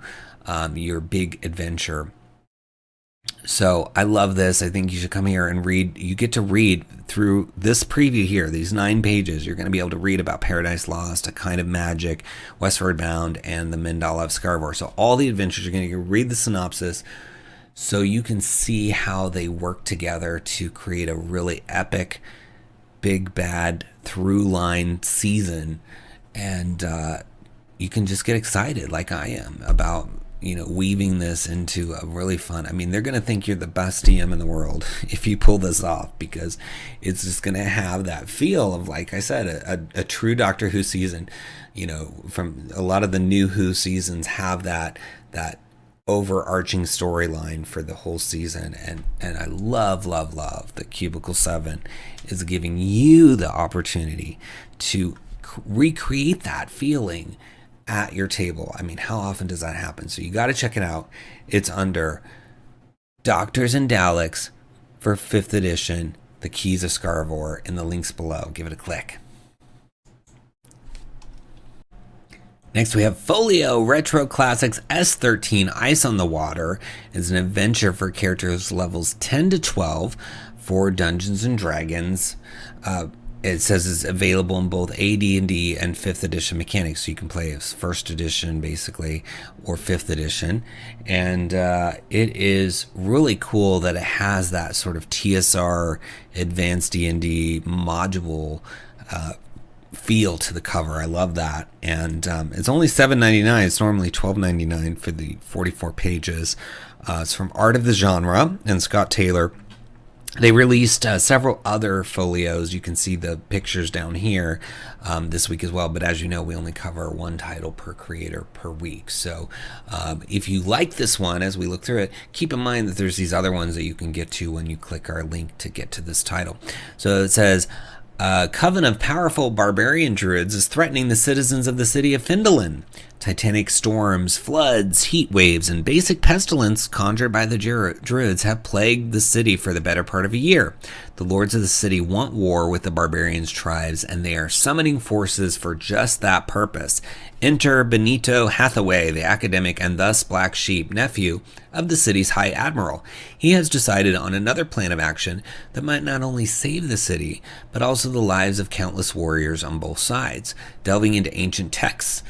your big adventure. So I love this. I think you should come here and read. You get to read through this preview here, these 9 pages. You're going to be able to read about Paradise Lost, A Kind of Magic, Westward Bound, and the Mandala of Scaravore. So all the adventures, you're going to read the synopsis so you can see how they work together to create a really epic, big bad through line season. And you can just get excited like I am about weaving this into a really fun. I mean, they're going to think you're the best DM in the world if you pull this off, because it's just going to have that feel of, like I said, a true Doctor Who season. From a lot of the new Who seasons have that overarching storyline for the whole season. And I love that Cubicle 7 is giving you the opportunity to recreate that feeling at your table. I mean, how often does that happen? So you got to check it out. It's under Doctors and Daleks for 5th edition, The Keys of Scaravore, in the links below. Give it a click. Next, we have Folio Retro Classics S13 Ice on the Water. It's an adventure for characters levels 10 to 12 for Dungeons and Dragons. It says it's available in both AD&D and 5th edition mechanics, so you can play as 1st edition basically or 5th edition. And it is really cool that it has that sort of TSR advanced D&D module feel to the cover. I love that. And it's only $7.99. It's normally $12.99 for the 44 pages. It's from Art of the Genre and Scott Taylor. They released several other folios. You can see the pictures down here this week as well. But as you know, we only cover one title per creator per week. So if you like this one, as we look through it, keep in mind that there's these other ones that you can get to when you click our link to get to this title. So it says, a coven of powerful barbarian druids is threatening the citizens of the city of Phyndalin. Titanic storms, floods, heat waves, and basic pestilence conjured by the druids have plagued the city for the better part of a year. The lords of the city want war with the barbarians' tribes, and they are summoning forces for just that purpose. Enter Benito Hathaway, the academic and thus Black Sheep nephew of the city's High Admiral. He has decided on another plan of action that might not only save the city, but also the lives of countless warriors on both sides. Delving into ancient texts,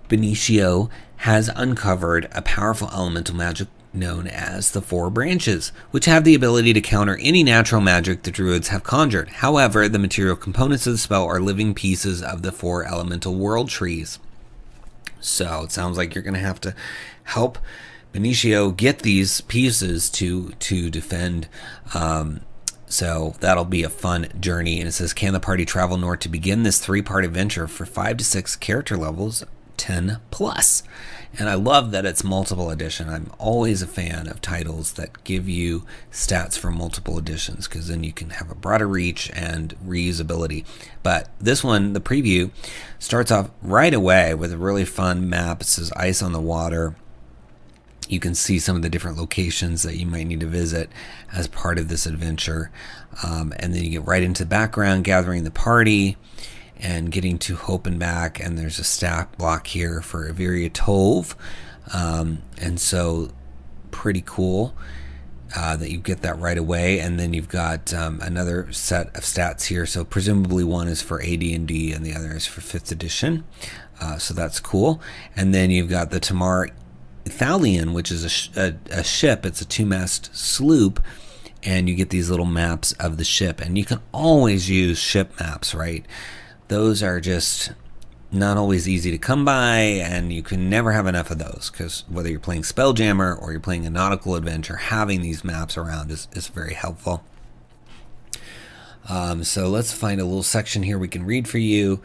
Benicio has uncovered a powerful elemental magic known as the Four Branches, which have the ability to counter any natural magic the druids have conjured. However, the material components of the spell are living pieces of the 4 elemental world trees. So it sounds like you're going to have to help Benicio get these pieces to defend. So that'll be a fun journey. And it says, can the party travel north to begin this 3-part adventure for 5 to 6 character levels, 10 plus? And I love that it's multiple edition. I'm always a fan of titles that give you stats for multiple editions, because then you can have a broader reach and reusability. But this one, the preview, starts off right away with a really fun map. It says Ice on the Water. You can see some of the different locations that you might need to visit as part of this adventure. And then you get right into the background, gathering the party and getting to Hope and back. And there's a stat block here for Averia Tove. And so pretty cool that you get that right away. And then you've got another set of stats here. So presumably one is for AD&D and the other is for 5th edition. So that's cool. And then you've got the Tamar Thalion, which is a ship. It's a 2-mast sloop, and you get these little maps of the ship. And you can always use ship maps, right? Those are just not always easy to come by, and you can never have enough of those, because whether you're playing Spelljammer or you're playing a nautical adventure, having these maps around is very helpful. So let's find a little section here we can read for you.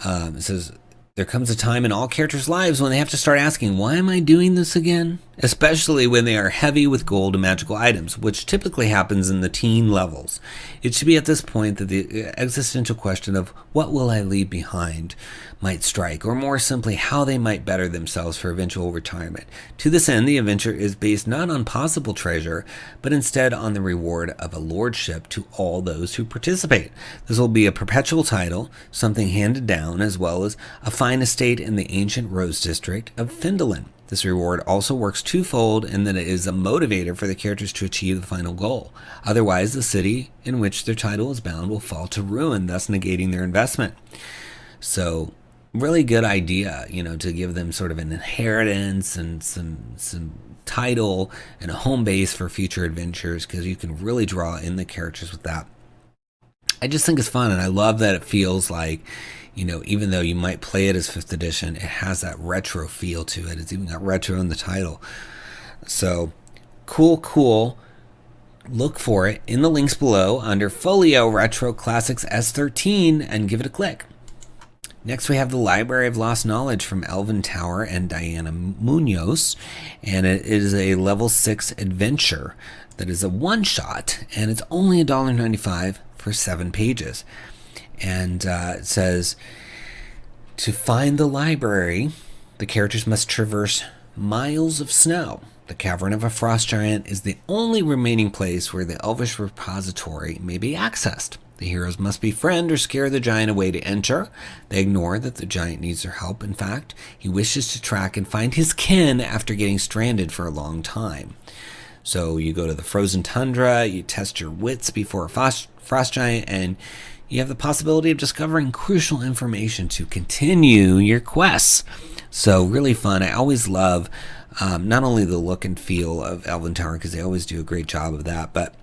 It says, there comes a time in all characters' lives when they have to start asking, why am I doing this again? Especially when they are heavy with gold and magical items, which typically happens in the teen levels. It should be at this point that the existential question of what will I leave behind might strike, or more simply, how they might better themselves for eventual retirement. To this end, the adventure is based not on possible treasure, but instead on the reward of a lordship to all those who participate. This will be a perpetual title, something handed down, as well as a fine estate in the ancient Rose District of Phyndalin. This reward also works twofold in that it is a motivator for the characters to achieve the final goal. Otherwise, the city in which their title is bound will fall to ruin, thus negating their investment. So, really good idea, to give them sort of an inheritance and some title and a home base for future adventures, because you can really draw in the characters with that. I just think it's fun, and I love that it feels like, even though you might play it as 5th edition, it has that retro feel to it. It's even got retro in the title. So, cool. Look for it in the links below under Folio Retro Classics S13 and give it a click. Next, we have the Library of Lost Knowledge from Elvin Tower and Diana Munoz, and it is a level 6 adventure that is a one-shot, and it's only $1.95 for 7 pages. And it says, to find the library, the characters must traverse miles of snow. The cavern of a frost giant is the only remaining place where the elvish repository may be accessed. The heroes must befriend or scare the giant away to enter. They ignore that the giant needs their help. In fact, he wishes to track and find his kin after getting stranded for a long time. So you go to the frozen tundra, you test your wits before a frost giant, and you have the possibility of discovering crucial information to continue your quests. So really fun. I always love not only the look and feel of Elvin Tower, because they always do a great job of that, but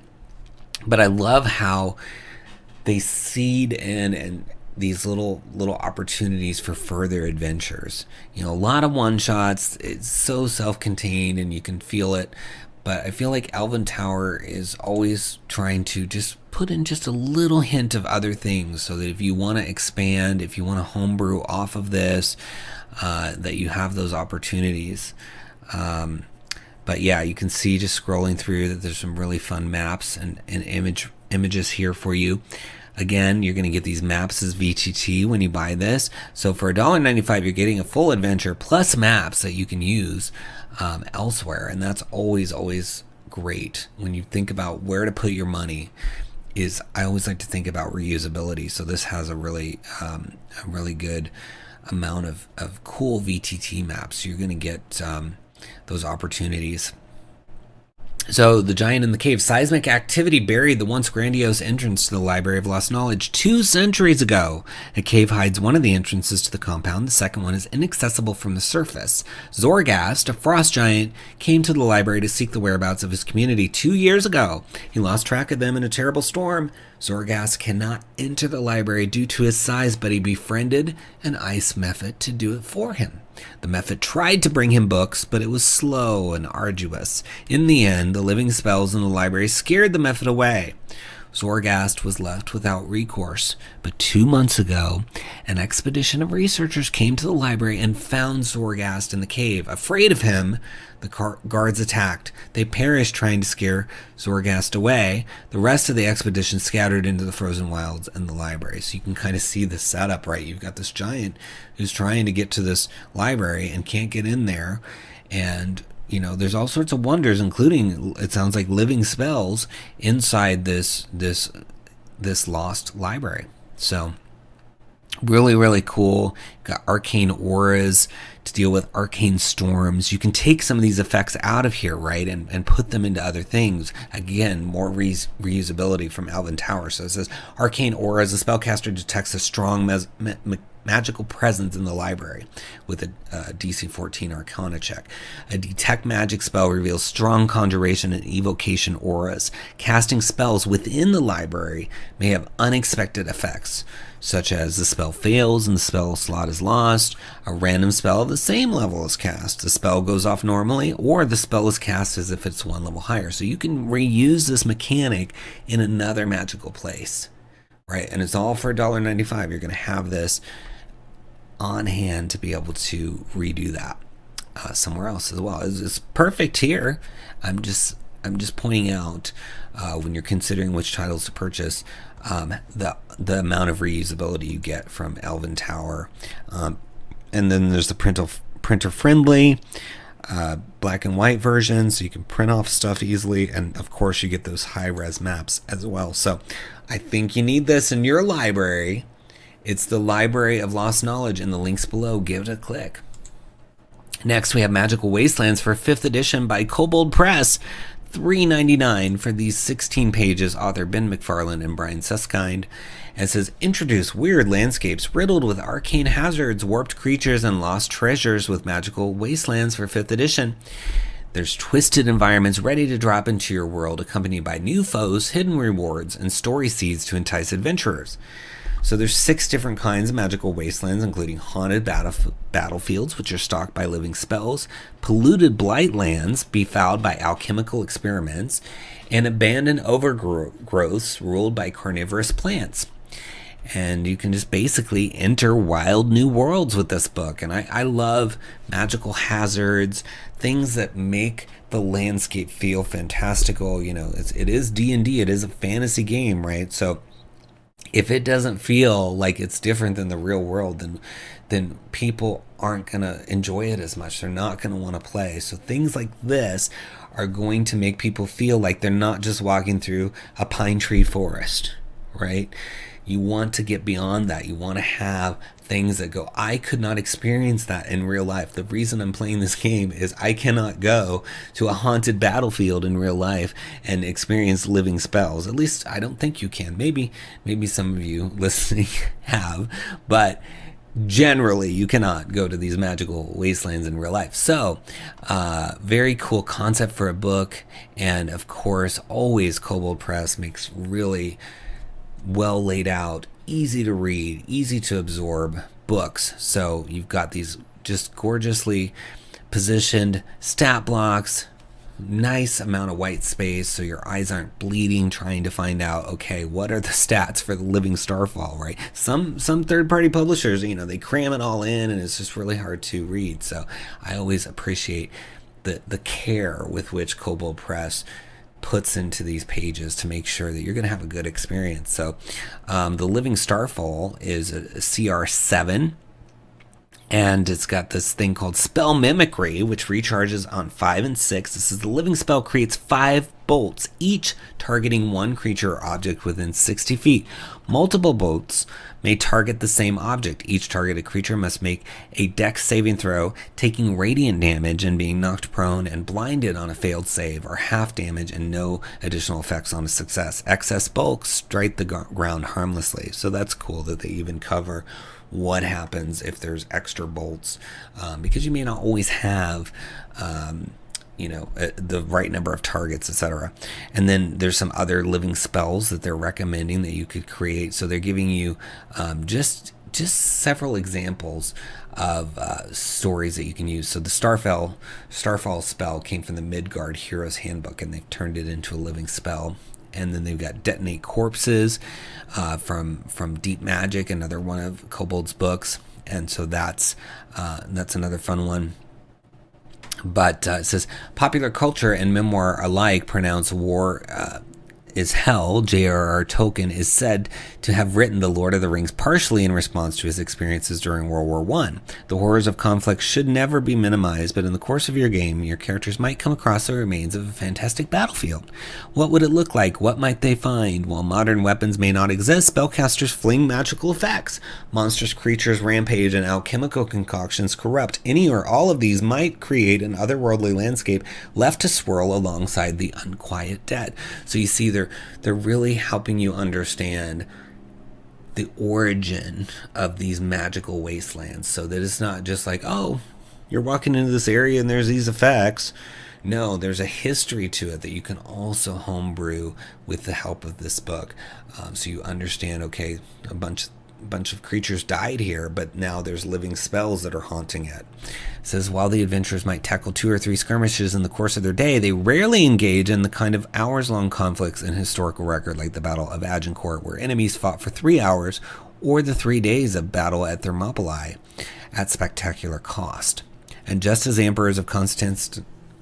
I love how they seed in and these little opportunities for further adventures. A lot of one-shots. It's so self-contained and you can feel it. But I feel like Elvin Tower is always trying to just put in just a little hint of other things, so that if you want to expand, if you want to homebrew off of this, that you have those opportunities. But yeah, you can see just scrolling through that there's some really fun maps and images here for you. Again, you're going to get these maps as VTT when you buy this. So for $1.95, you're getting a full adventure plus maps that you can use elsewhere. And that's always great. When you think about where to put your money, I always like to think about reusability. So this has a really good amount of cool VTT maps. You're going to get those opportunities. So, the giant in the cave. Seismic activity buried the once grandiose entrance to the Library of Lost Knowledge 2 centuries ago. A cave hides one of the entrances to the compound. The second one is inaccessible from the surface. 𝙤𝙤, a frost giant, came to the library to seek the whereabouts of his community 2 years ago. He lost track of them in a terrible storm. 𝙤𝙤 cannot enter the library due to his size, but he befriended an ice mephit to do it for him. The mephit tried to bring him books, but it was slow and arduous. In the end, the living spells in the library scared the mephit away. 𝙤𝙤 was left without recourse, but 2 months ago, an expedition of researchers came to the library and found 𝙤𝙤 in the cave. Afraid of him, the guards attacked. They perished trying to scare 𝙤𝙤 away. The rest of the expedition scattered into the frozen wilds and the library. So you can kind of see the setup, right? You've got this giant who's trying to get to this library and can't get in there, and there's all sorts of wonders, including, it sounds like, living spells inside this lost library. So really cool. Got arcane auras to deal with arcane storms. You can take some of these effects out of here, right, and put them into other things. Again, more reusability from Elvin Tower. So it says, arcane auras. A spellcaster detects a strong magical presence in the library with a DC 14 Arcana check. A detect magic spell reveals strong conjuration and evocation auras. Casting spells within the library may have unexpected effects, such as the spell fails and the spell slot is lost, a random spell of the same level is cast, the spell goes off normally, or the spell is cast as if it's one level higher. So you can reuse this mechanic in another magical place, right? And it's all for $1.95. You're going to have this on hand to be able to redo that somewhere else as well. It's perfect here. I'm just pointing out when you're considering which titles to purchase, the amount of reusability you get from Elvin Tower. And then there's the printer friendly black and white version, so you can print off stuff easily, and of course you get those high res maps as well. So I think you need this in your library. It's the Library of Lost Knowledge in the links below. Give it a click. Next, we have Magical Wastelands for 5th edition by Kobold Press. $3.99 for these 16 pages. Author Ben McFarlane and Brian Susskind. And it says, introduce weird landscapes riddled with arcane hazards, warped creatures, and lost treasures with Magical Wastelands for 5th edition. There's twisted environments ready to drop into your world, accompanied by new foes, hidden rewards, and story seeds to entice adventurers. So there's 6 different kinds of Magical Wastelands, including haunted battlefields, which are stalked by living spells, polluted blight lands befouled by alchemical experiments, and abandoned overgrowths ruled by carnivorous plants. And you can just basically enter wild new worlds with this book. And I love magical hazards, things that make the landscape feel fantastical. You know, it is D&D, it is a fantasy game, right? So if it doesn't feel like it's different than the real world, then people aren't going to enjoy it as much. They're not going to want to play. So things like this are going to make people feel like they're not just walking through a pine tree forest, right? You want to get beyond that. You want to have things that go, I could not experience that in real life. The reason I'm playing this game is I cannot go to a haunted battlefield in real life and experience living spells. At least I don't think you can. Maybe some of you listening have, but generally you cannot go to these magical wastelands in real life. So very cool concept for a book. And of course, always Kobold Press makes really well laid out, easy to read, easy to absorb books. So you've got these just gorgeously positioned stat blocks, nice amount of white space so your eyes aren't bleeding trying to find out, okay, what are the stats for the Living Starfall, right? Some third-party publishers, they cram it all in and it's just really hard to read. So I always appreciate the care with which Kobold Press puts into these pages to make sure that you're going to have a good experience. So the Living Starfall is a CR7, and it's got this thing called Spell Mimicry, which recharges on 5 and 6. This is the living spell creates 5 bolts, each targeting one creature or object within 60 feet. Multiple bolts may target the same object. Each targeted creature must make a dex saving throw, taking radiant damage and being knocked prone and blinded on a failed save, or half damage and no additional effects on a success. Excess bulk strike the ground harmlessly. So that's cool that they even cover what happens if there's extra bolts, because you may not always have the right number of targets, etc. And then there's some other living spells that they're recommending that you could create. So they're giving you just several examples of stories that you can use. So the Starfall spell came from the Midgard Hero's Handbook, and they've turned it into a living spell. And then they've got Detonate Corpses from Deep Magic, another one of Kobold's books. And so that's another fun one. But it says, popular culture and memoir alike pronounce war is hell. J.R.R. Tolkien is said to have written The Lord of the Rings partially in response to his experiences during World War I. The horrors of conflict should never be minimized, but in the course of your game, your characters might come across the remains of a fantastic battlefield. What would it look like? What might they find? While modern weapons may not exist, spellcasters fling magical effects. Monstrous creatures rampage and alchemical concoctions corrupt. Any or all of these might create an otherworldly landscape left to swirl alongside the unquiet dead. So you see they're really helping you understand the origin of these magical wastelands, so that it's not just like, oh, you're walking into this area and there's these effects. No, there's a history to it that you can also homebrew with the help of this book. So you understand, okay, a bunch of creatures died here, but now there's living spells that are haunting it. It says, while the adventurers might tackle 2 or 3 skirmishes in the course of their day, they rarely engage in the kind of hours-long conflicts in historical record like the Battle of Agincourt, where enemies fought for 3 hours, or the 3 days of battle at Thermopylae at spectacular cost. And just as the emperors of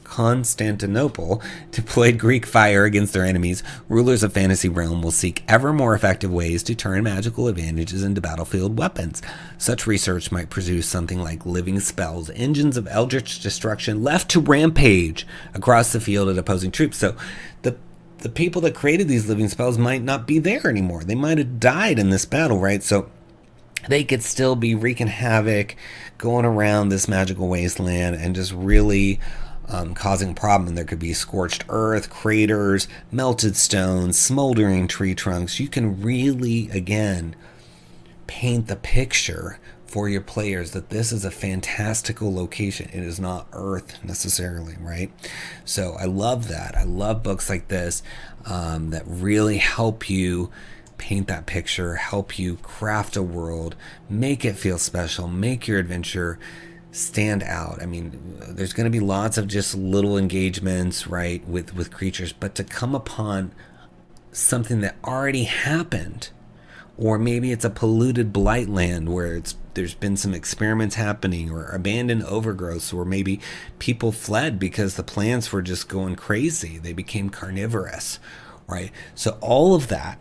Constantinople deployed Greek fire against their enemies, rulers of fantasy realm will seek ever more effective ways to turn magical advantages into battlefield weapons. Such research might produce something like living spells, engines of eldritch destruction left to rampage across the field at opposing troops. So the people that created these living spells might not be there anymore. They might have died in this battle, right? So they could still be wreaking havoc, going around this magical wasteland and just really causing a problem. And there could be scorched earth, craters, melted stones, smoldering tree trunks. You can really, again, paint the picture for your players that this is a fantastical location. It is not Earth necessarily, right? So I love that. I love books like this that really help you paint that picture, help you craft a world, make it feel special, make your adventure stand out. I mean, there's going to be lots of just little engagements, right, with creatures, but to come upon something that already happened, or maybe it's a polluted blight land where there's been some experiments happening, or abandoned overgrowths, or maybe people fled because the plants were just going crazy. They became carnivorous, right? So all of that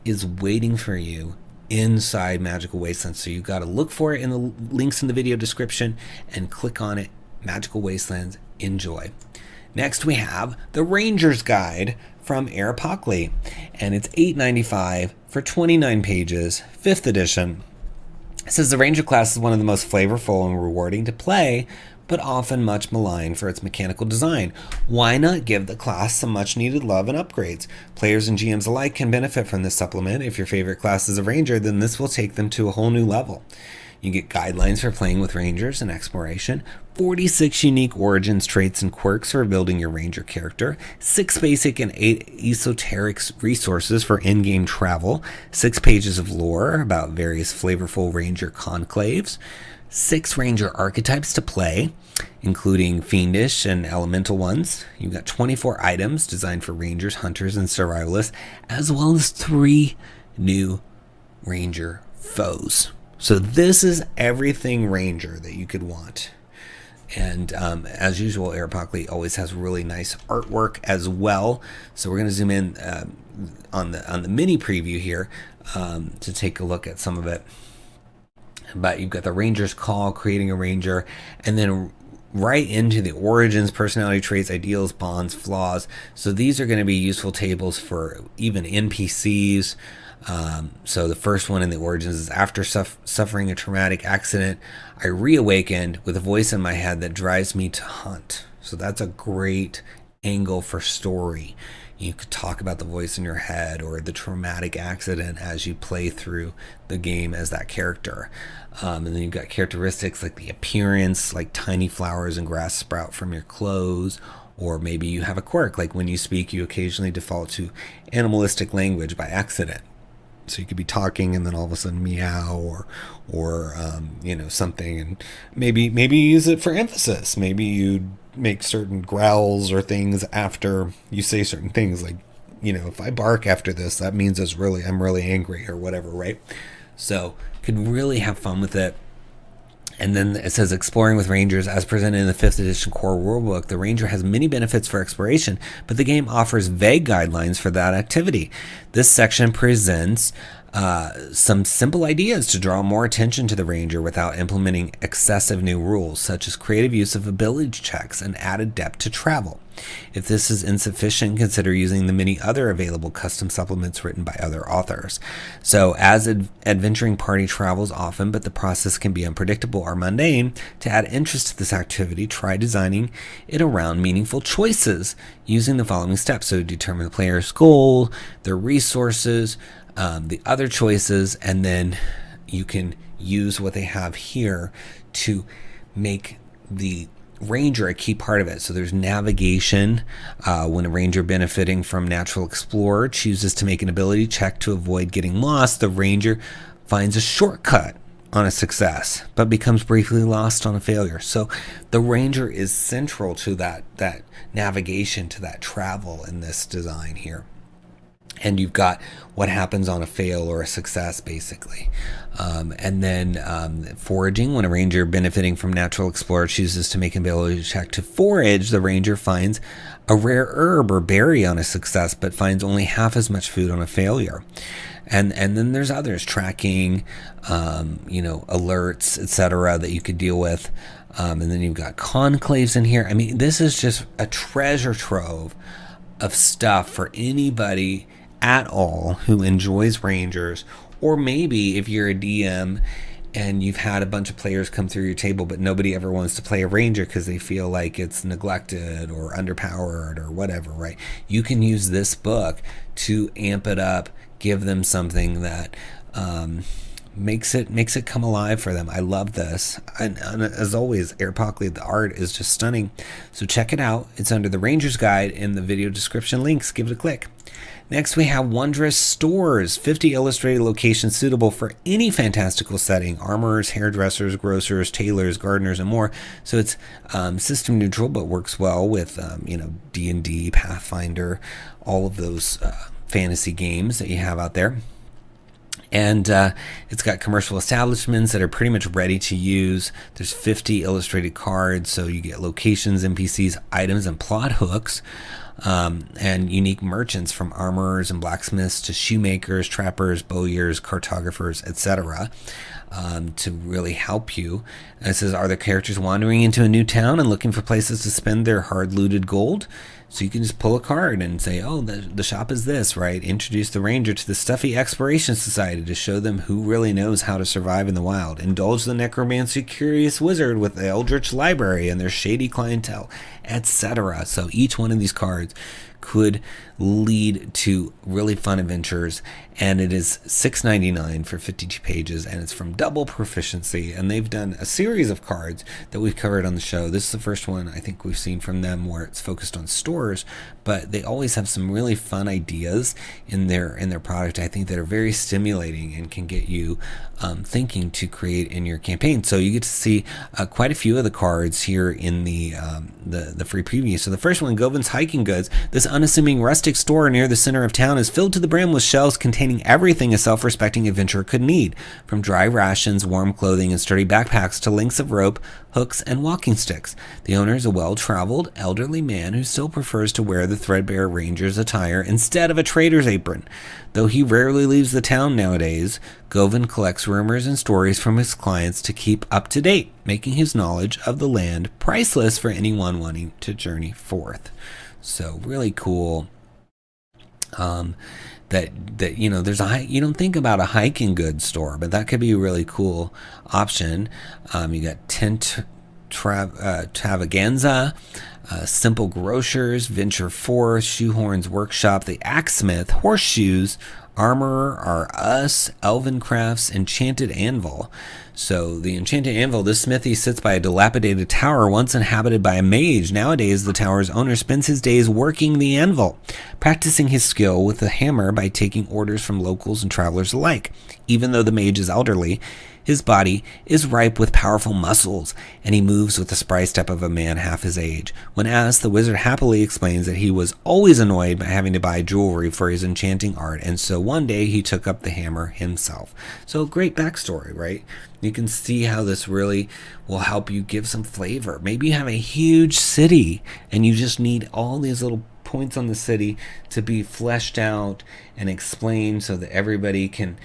is waiting for you inside Magical Wastelands. So you've got to look for it in the links in the video description and click on it. Magical Wastelands. Enjoy. Next we have the Ranger's Guide from 𝘽𝙤𝙤𝙬𝙤, and it's $8.95 for 29 pages, 5th edition. It says the Ranger class is one of the most flavorful and rewarding to play, but often much maligned for its mechanical design. Why not give the class some much needed love and upgrades? Players and GMs alike can benefit from this supplement. If your favorite class is a Ranger, then this will take them to a whole new level. You get guidelines for playing with Rangers and exploration, 46 unique origins, traits, and quirks for building your Ranger character, 6 basic and 8 esoteric resources for in-game travel, 6 pages of lore about various flavorful Ranger conclaves, 6 Ranger archetypes to play, including fiendish and elemental ones. You've got 24 items designed for Rangers, Hunters, and Survivalists, as well as 3 new Ranger foes. So this is everything Ranger that you could want. And as usual, 𝘽𝙤𝙤𝙬𝙤 always has really nice artwork as well. So we're going to zoom in on the mini preview here to take a look at some of it. But you've got the Ranger's Call, creating a Ranger, and then right into the origins, personality traits, ideals, bonds, flaws. So these are going to be useful tables for even NPCs. So the first one in the origins is: after suffering a traumatic accident, I reawakened with a voice in my head that drives me to hunt. So that's a great angle for story. You could talk about the voice in your head or the traumatic accident as you play through the game as that character. And then you've got characteristics like the appearance, like tiny flowers and grass sprout from your clothes. Or maybe you have a quirk, like when you speak, you occasionally default to animalistic language by accident. So you could be talking and then all of a sudden meow or something, and maybe you use it for emphasis. Maybe you make certain growls or things after you say certain things, like, if I bark after this, that means I'm really angry or whatever, right? So could really have fun with it. And then it says exploring with Rangers. As presented in the 5th edition core rulebook, the Ranger has many benefits for exploration, but the game offers vague guidelines for that activity. This section presents some simple ideas to draw more attention to the Ranger without implementing excessive new rules, such as creative use of ability checks and added depth to travel. If this is insufficient, consider using the many other available custom supplements written by other authors. So as adventuring party travels often, but the process can be unpredictable or mundane, to add interest to this activity, try designing it around meaningful choices using the following steps. So determine the player's goal, their resources, the other choices, and then you can use what they have here to make the Ranger a key part of it. So there's navigation. When a Ranger benefiting from Natural Explorer chooses to make an ability check to avoid getting lost, the Ranger finds a shortcut on a success, but becomes briefly lost on a failure. So the Ranger is central to that navigation, to that travel in this design here. And you've got what happens on a fail or a success, basically. And then foraging. When a Ranger benefiting from Natural Explorer chooses to make an ability check to forage, the Ranger finds a rare herb or berry on a success, but finds only half as much food on a failure. And then there's others, tracking, alerts, etc., that you could deal with. And then you've got conclaves in here. I mean, this is just a treasure trove of stuff for anybody at all who enjoys Rangers Or maybe if you're a DM and you've had a bunch of players come through your table, but nobody ever wants to play a ranger because they feel like it's neglected or underpowered or whatever, right? You can use this book to amp it up, give them something that makes it come alive for them. I love this. And as always, 𝙤𝙘𝙀𝙀, the art is just stunning. So check it out. It's under the Ranger's Guide in the video description links. Give it a click. Next, we have Wondrous Stores, 50 illustrated locations suitable for any fantastical setting: armorers, hairdressers, grocers, tailors, gardeners, and more. So it's system neutral, but works well with D&D, Pathfinder, all of those fantasy games that you have out there. And it's got commercial establishments that are pretty much ready to use. There's 50 illustrated cards, so you get locations, NPCs, items, and plot hooks. And unique merchants, from armorers and blacksmiths to shoemakers, trappers, bowyers, cartographers, etc., to really help you. And it says, are the characters wandering into a new town and looking for places to spend their hard-looted gold? So you can just pull a card and say, oh, the shop is this, right? Introduce the ranger to the stuffy exploration society to show them who really knows how to survive in the wild. Indulge the necromancy curious wizard with the eldritch library and their shady clientele, etc. So each one of these cards could lead to really fun adventures, and it is $6.99 for 52 pages, and it's from Double Proficiency, and they've done a series of cards that we've covered on the show. This is the first one I think we've seen from them where it's focused on stores, but they always have some really fun ideas in their product, I think, that are very stimulating and can get you thinking to create in your campaign. So you get to see quite a few of the cards here in the free preview. So the first one, Govern's Hiking Goods. This unassuming rustic store near the center of town is filled to the brim with shelves containing everything a self-respecting adventurer could need, from dry rations, warm clothing, and sturdy backpacks to lengths of rope, hooks, and walking sticks. The owner is a well-traveled, elderly man who still prefers to wear the threadbare ranger's attire instead of a trader's apron. Though he rarely leaves the town nowadays, Govan collects rumors and stories from his clients to keep up to date, making his knowledge of the land priceless for anyone wanting to journey forth. So really cool. That there's you don't think about a hiking goods store, but that could be a really cool option. You got Tent Travaganza, Simple Grocers, Venture Forth, Shoehorn's Workshop, The Axesmith, Horseshoes, Armorer Are Us, Elven Crafts, Enchanted Anvil. So the Enchanted Anvil, this smithy sits by a dilapidated tower once inhabited by a mage. Nowadays, the tower's owner spends his days working the anvil, practicing his skill with the hammer by taking orders from locals and travelers alike. Even though the mage is elderly, his body is ripe with powerful muscles, and he moves with the spry step of a man half his age. When asked, the wizard happily explains that he was always annoyed by having to buy jewelry for his enchanting art, and so one day he took up the hammer himself. So great backstory, right? You can see how this really will help you give some flavor. Maybe you have a huge city, and you just need all these little points on the city to be fleshed out and explained so that everybody can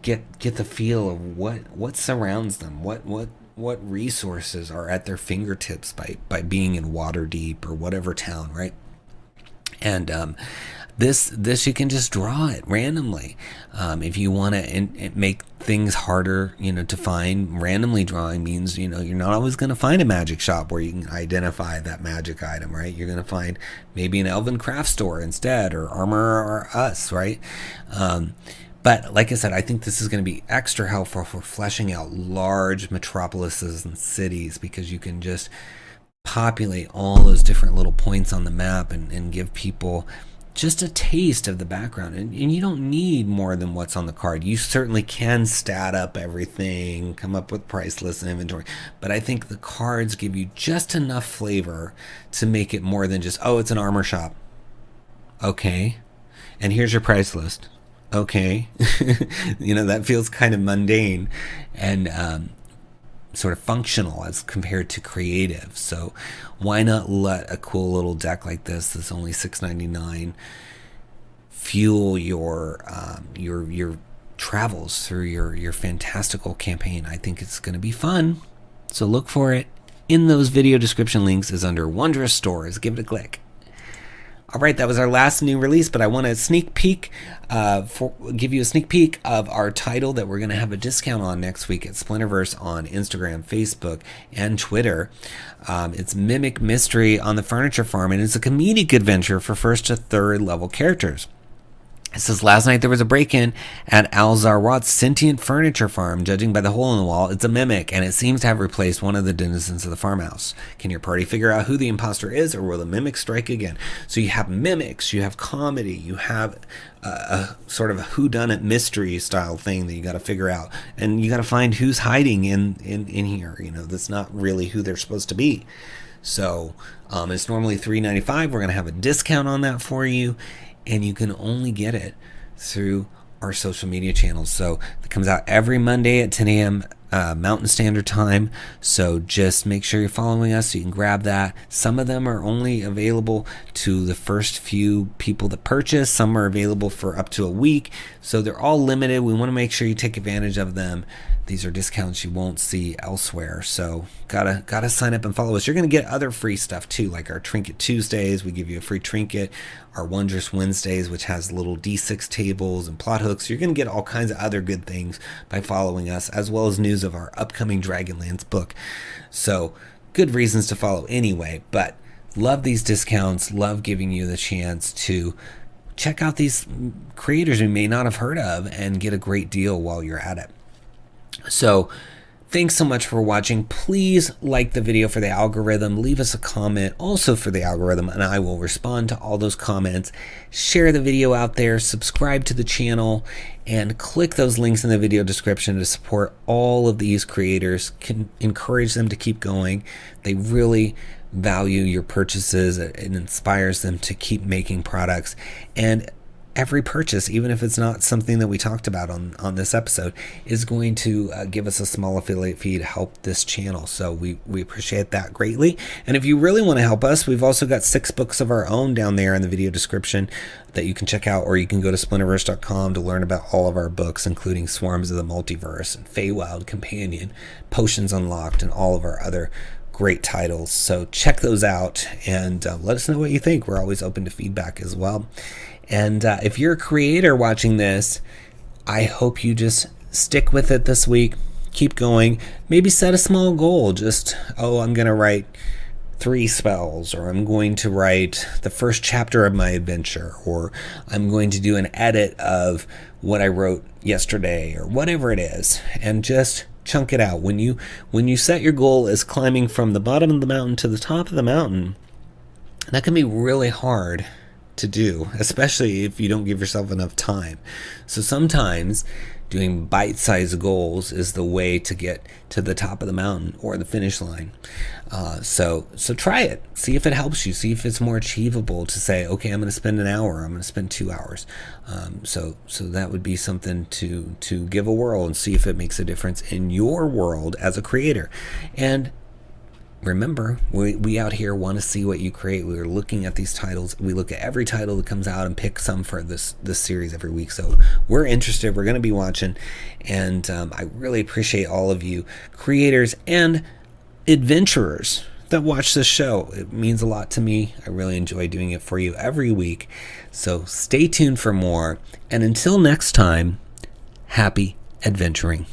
get the feel of what surrounds them, what resources are at their fingertips by being in Waterdeep or whatever town, right? And this you can just draw it randomly. If you want to make things harder, to find, randomly drawing means, you're not always going to find a magic shop where you can identify that magic item, right? You're going to find maybe an elven craft store instead, or Armor or Us, right? But like I said, I think this is going to be extra helpful for fleshing out large metropolises and cities, because you can just populate all those different little points on the map and give people just a taste of the background. And you don't need more than what's on the card. You certainly can stat up everything, come up with price lists and inventory. But I think the cards give you just enough flavor to make it more than just, oh, it's an armor shop. Okay. And here's your price list. Okay. That feels kind of mundane and sort of functional as compared to creative. So why not let a cool little deck like this that's only $6.99 fuel your travels through your fantastical campaign? I think it's going to be fun. So look for it. In those video description links is under Wondrous Stores. Give it a click. All right, that was our last new release, but I want to give you a sneak peek of our title that we're going to have a discount on next week at Splinterverse on Instagram, Facebook, and Twitter. It's Mimic Mystery on the Furniture Farm, and it's a comedic adventure for 1st to 3rd level characters. It says, last night there was a break-in at Al-Zarwat's sentient furniture farm. Judging by the hole in the wall, it's a mimic, and it seems to have replaced one of the denizens of the farmhouse. Can your party figure out who the imposter is, or will the mimic strike again? So you have mimics, you have comedy, you have a sort of a whodunit mystery style thing that you got to figure out. And you got to find who's hiding in here, that's not really who they're supposed to be. So it's normally $3.95. We're going to have a discount on that for you. And you can only get it through our social media channels. So it comes out every Monday at 10 a.m. Mountain Standard Time. So just make sure you're following us so you can grab that. Some of them are only available to the first few people that purchase. Some are available for up to a week. So they're all limited. We want to make sure you take advantage of them. These are discounts you won't see elsewhere. So gotta sign up and follow us. You're going to get other free stuff too, like our Trinket Tuesdays. We give you a free trinket. Our Wondrous Wednesdays, which has little D6 tables and plot hooks. You're going to get all kinds of other good things by following us, as well as news of our upcoming Dragonlance book. So good reasons to follow anyway, but love these discounts. Love giving you the chance to check out these creators you may not have heard of and get a great deal while you're at it. So thanks so much for watching. Please like the video for the algorithm. Leave us a comment also for the algorithm, and I will respond to all those comments. Share the video out there, subscribe to the channel, and click those links in the video description to support all of these creators. Can encourage them to keep going. They really value your purchases. It inspires them to keep making products. And every purchase, even if it's not something that we talked about on this episode, is going to give us a small affiliate fee to help this channel. So we appreciate that greatly. And if you really want to help us, we've also got 6 books of our own down there in the video description that you can check out, or you can go to splinterverse.com to learn about all of our books, including Swarms of the Multiverse and Feywild Companion, Potions Unlocked, and all of our other great titles. So check those out and let us know what you think. We're always open to feedback as well. And if you're a creator watching this, I hope you just stick with it this week. Keep going. Maybe set a small goal. Just, I'm going to write 3 spells, or I'm going to write the first chapter of my adventure, or I'm going to do an edit of what I wrote yesterday, or whatever it is. And just chunk it out. When you set your goal as climbing from the bottom of the mountain to the top of the mountain, that can be really hard to do, especially if you don't give yourself enough time. So sometimes doing bite-sized goals is the way to get to the top of the mountain or the finish line. So try it. See if it helps you. See if it's more achievable to say, okay, I'm going to spend an hour. I'm going to spend 2 hours. So that would be something to give a whirl and see if it makes a difference in your world as a creator. And remember, we out here want to see what you create. We're looking at these titles. We look at every title that comes out and pick some for this series every week. So we're interested. We're going to be watching. And I really appreciate all of you creators and adventurers that watch this show. It means a lot to me. I really enjoy doing it for you every week. So stay tuned for more. And until next time, happy adventuring.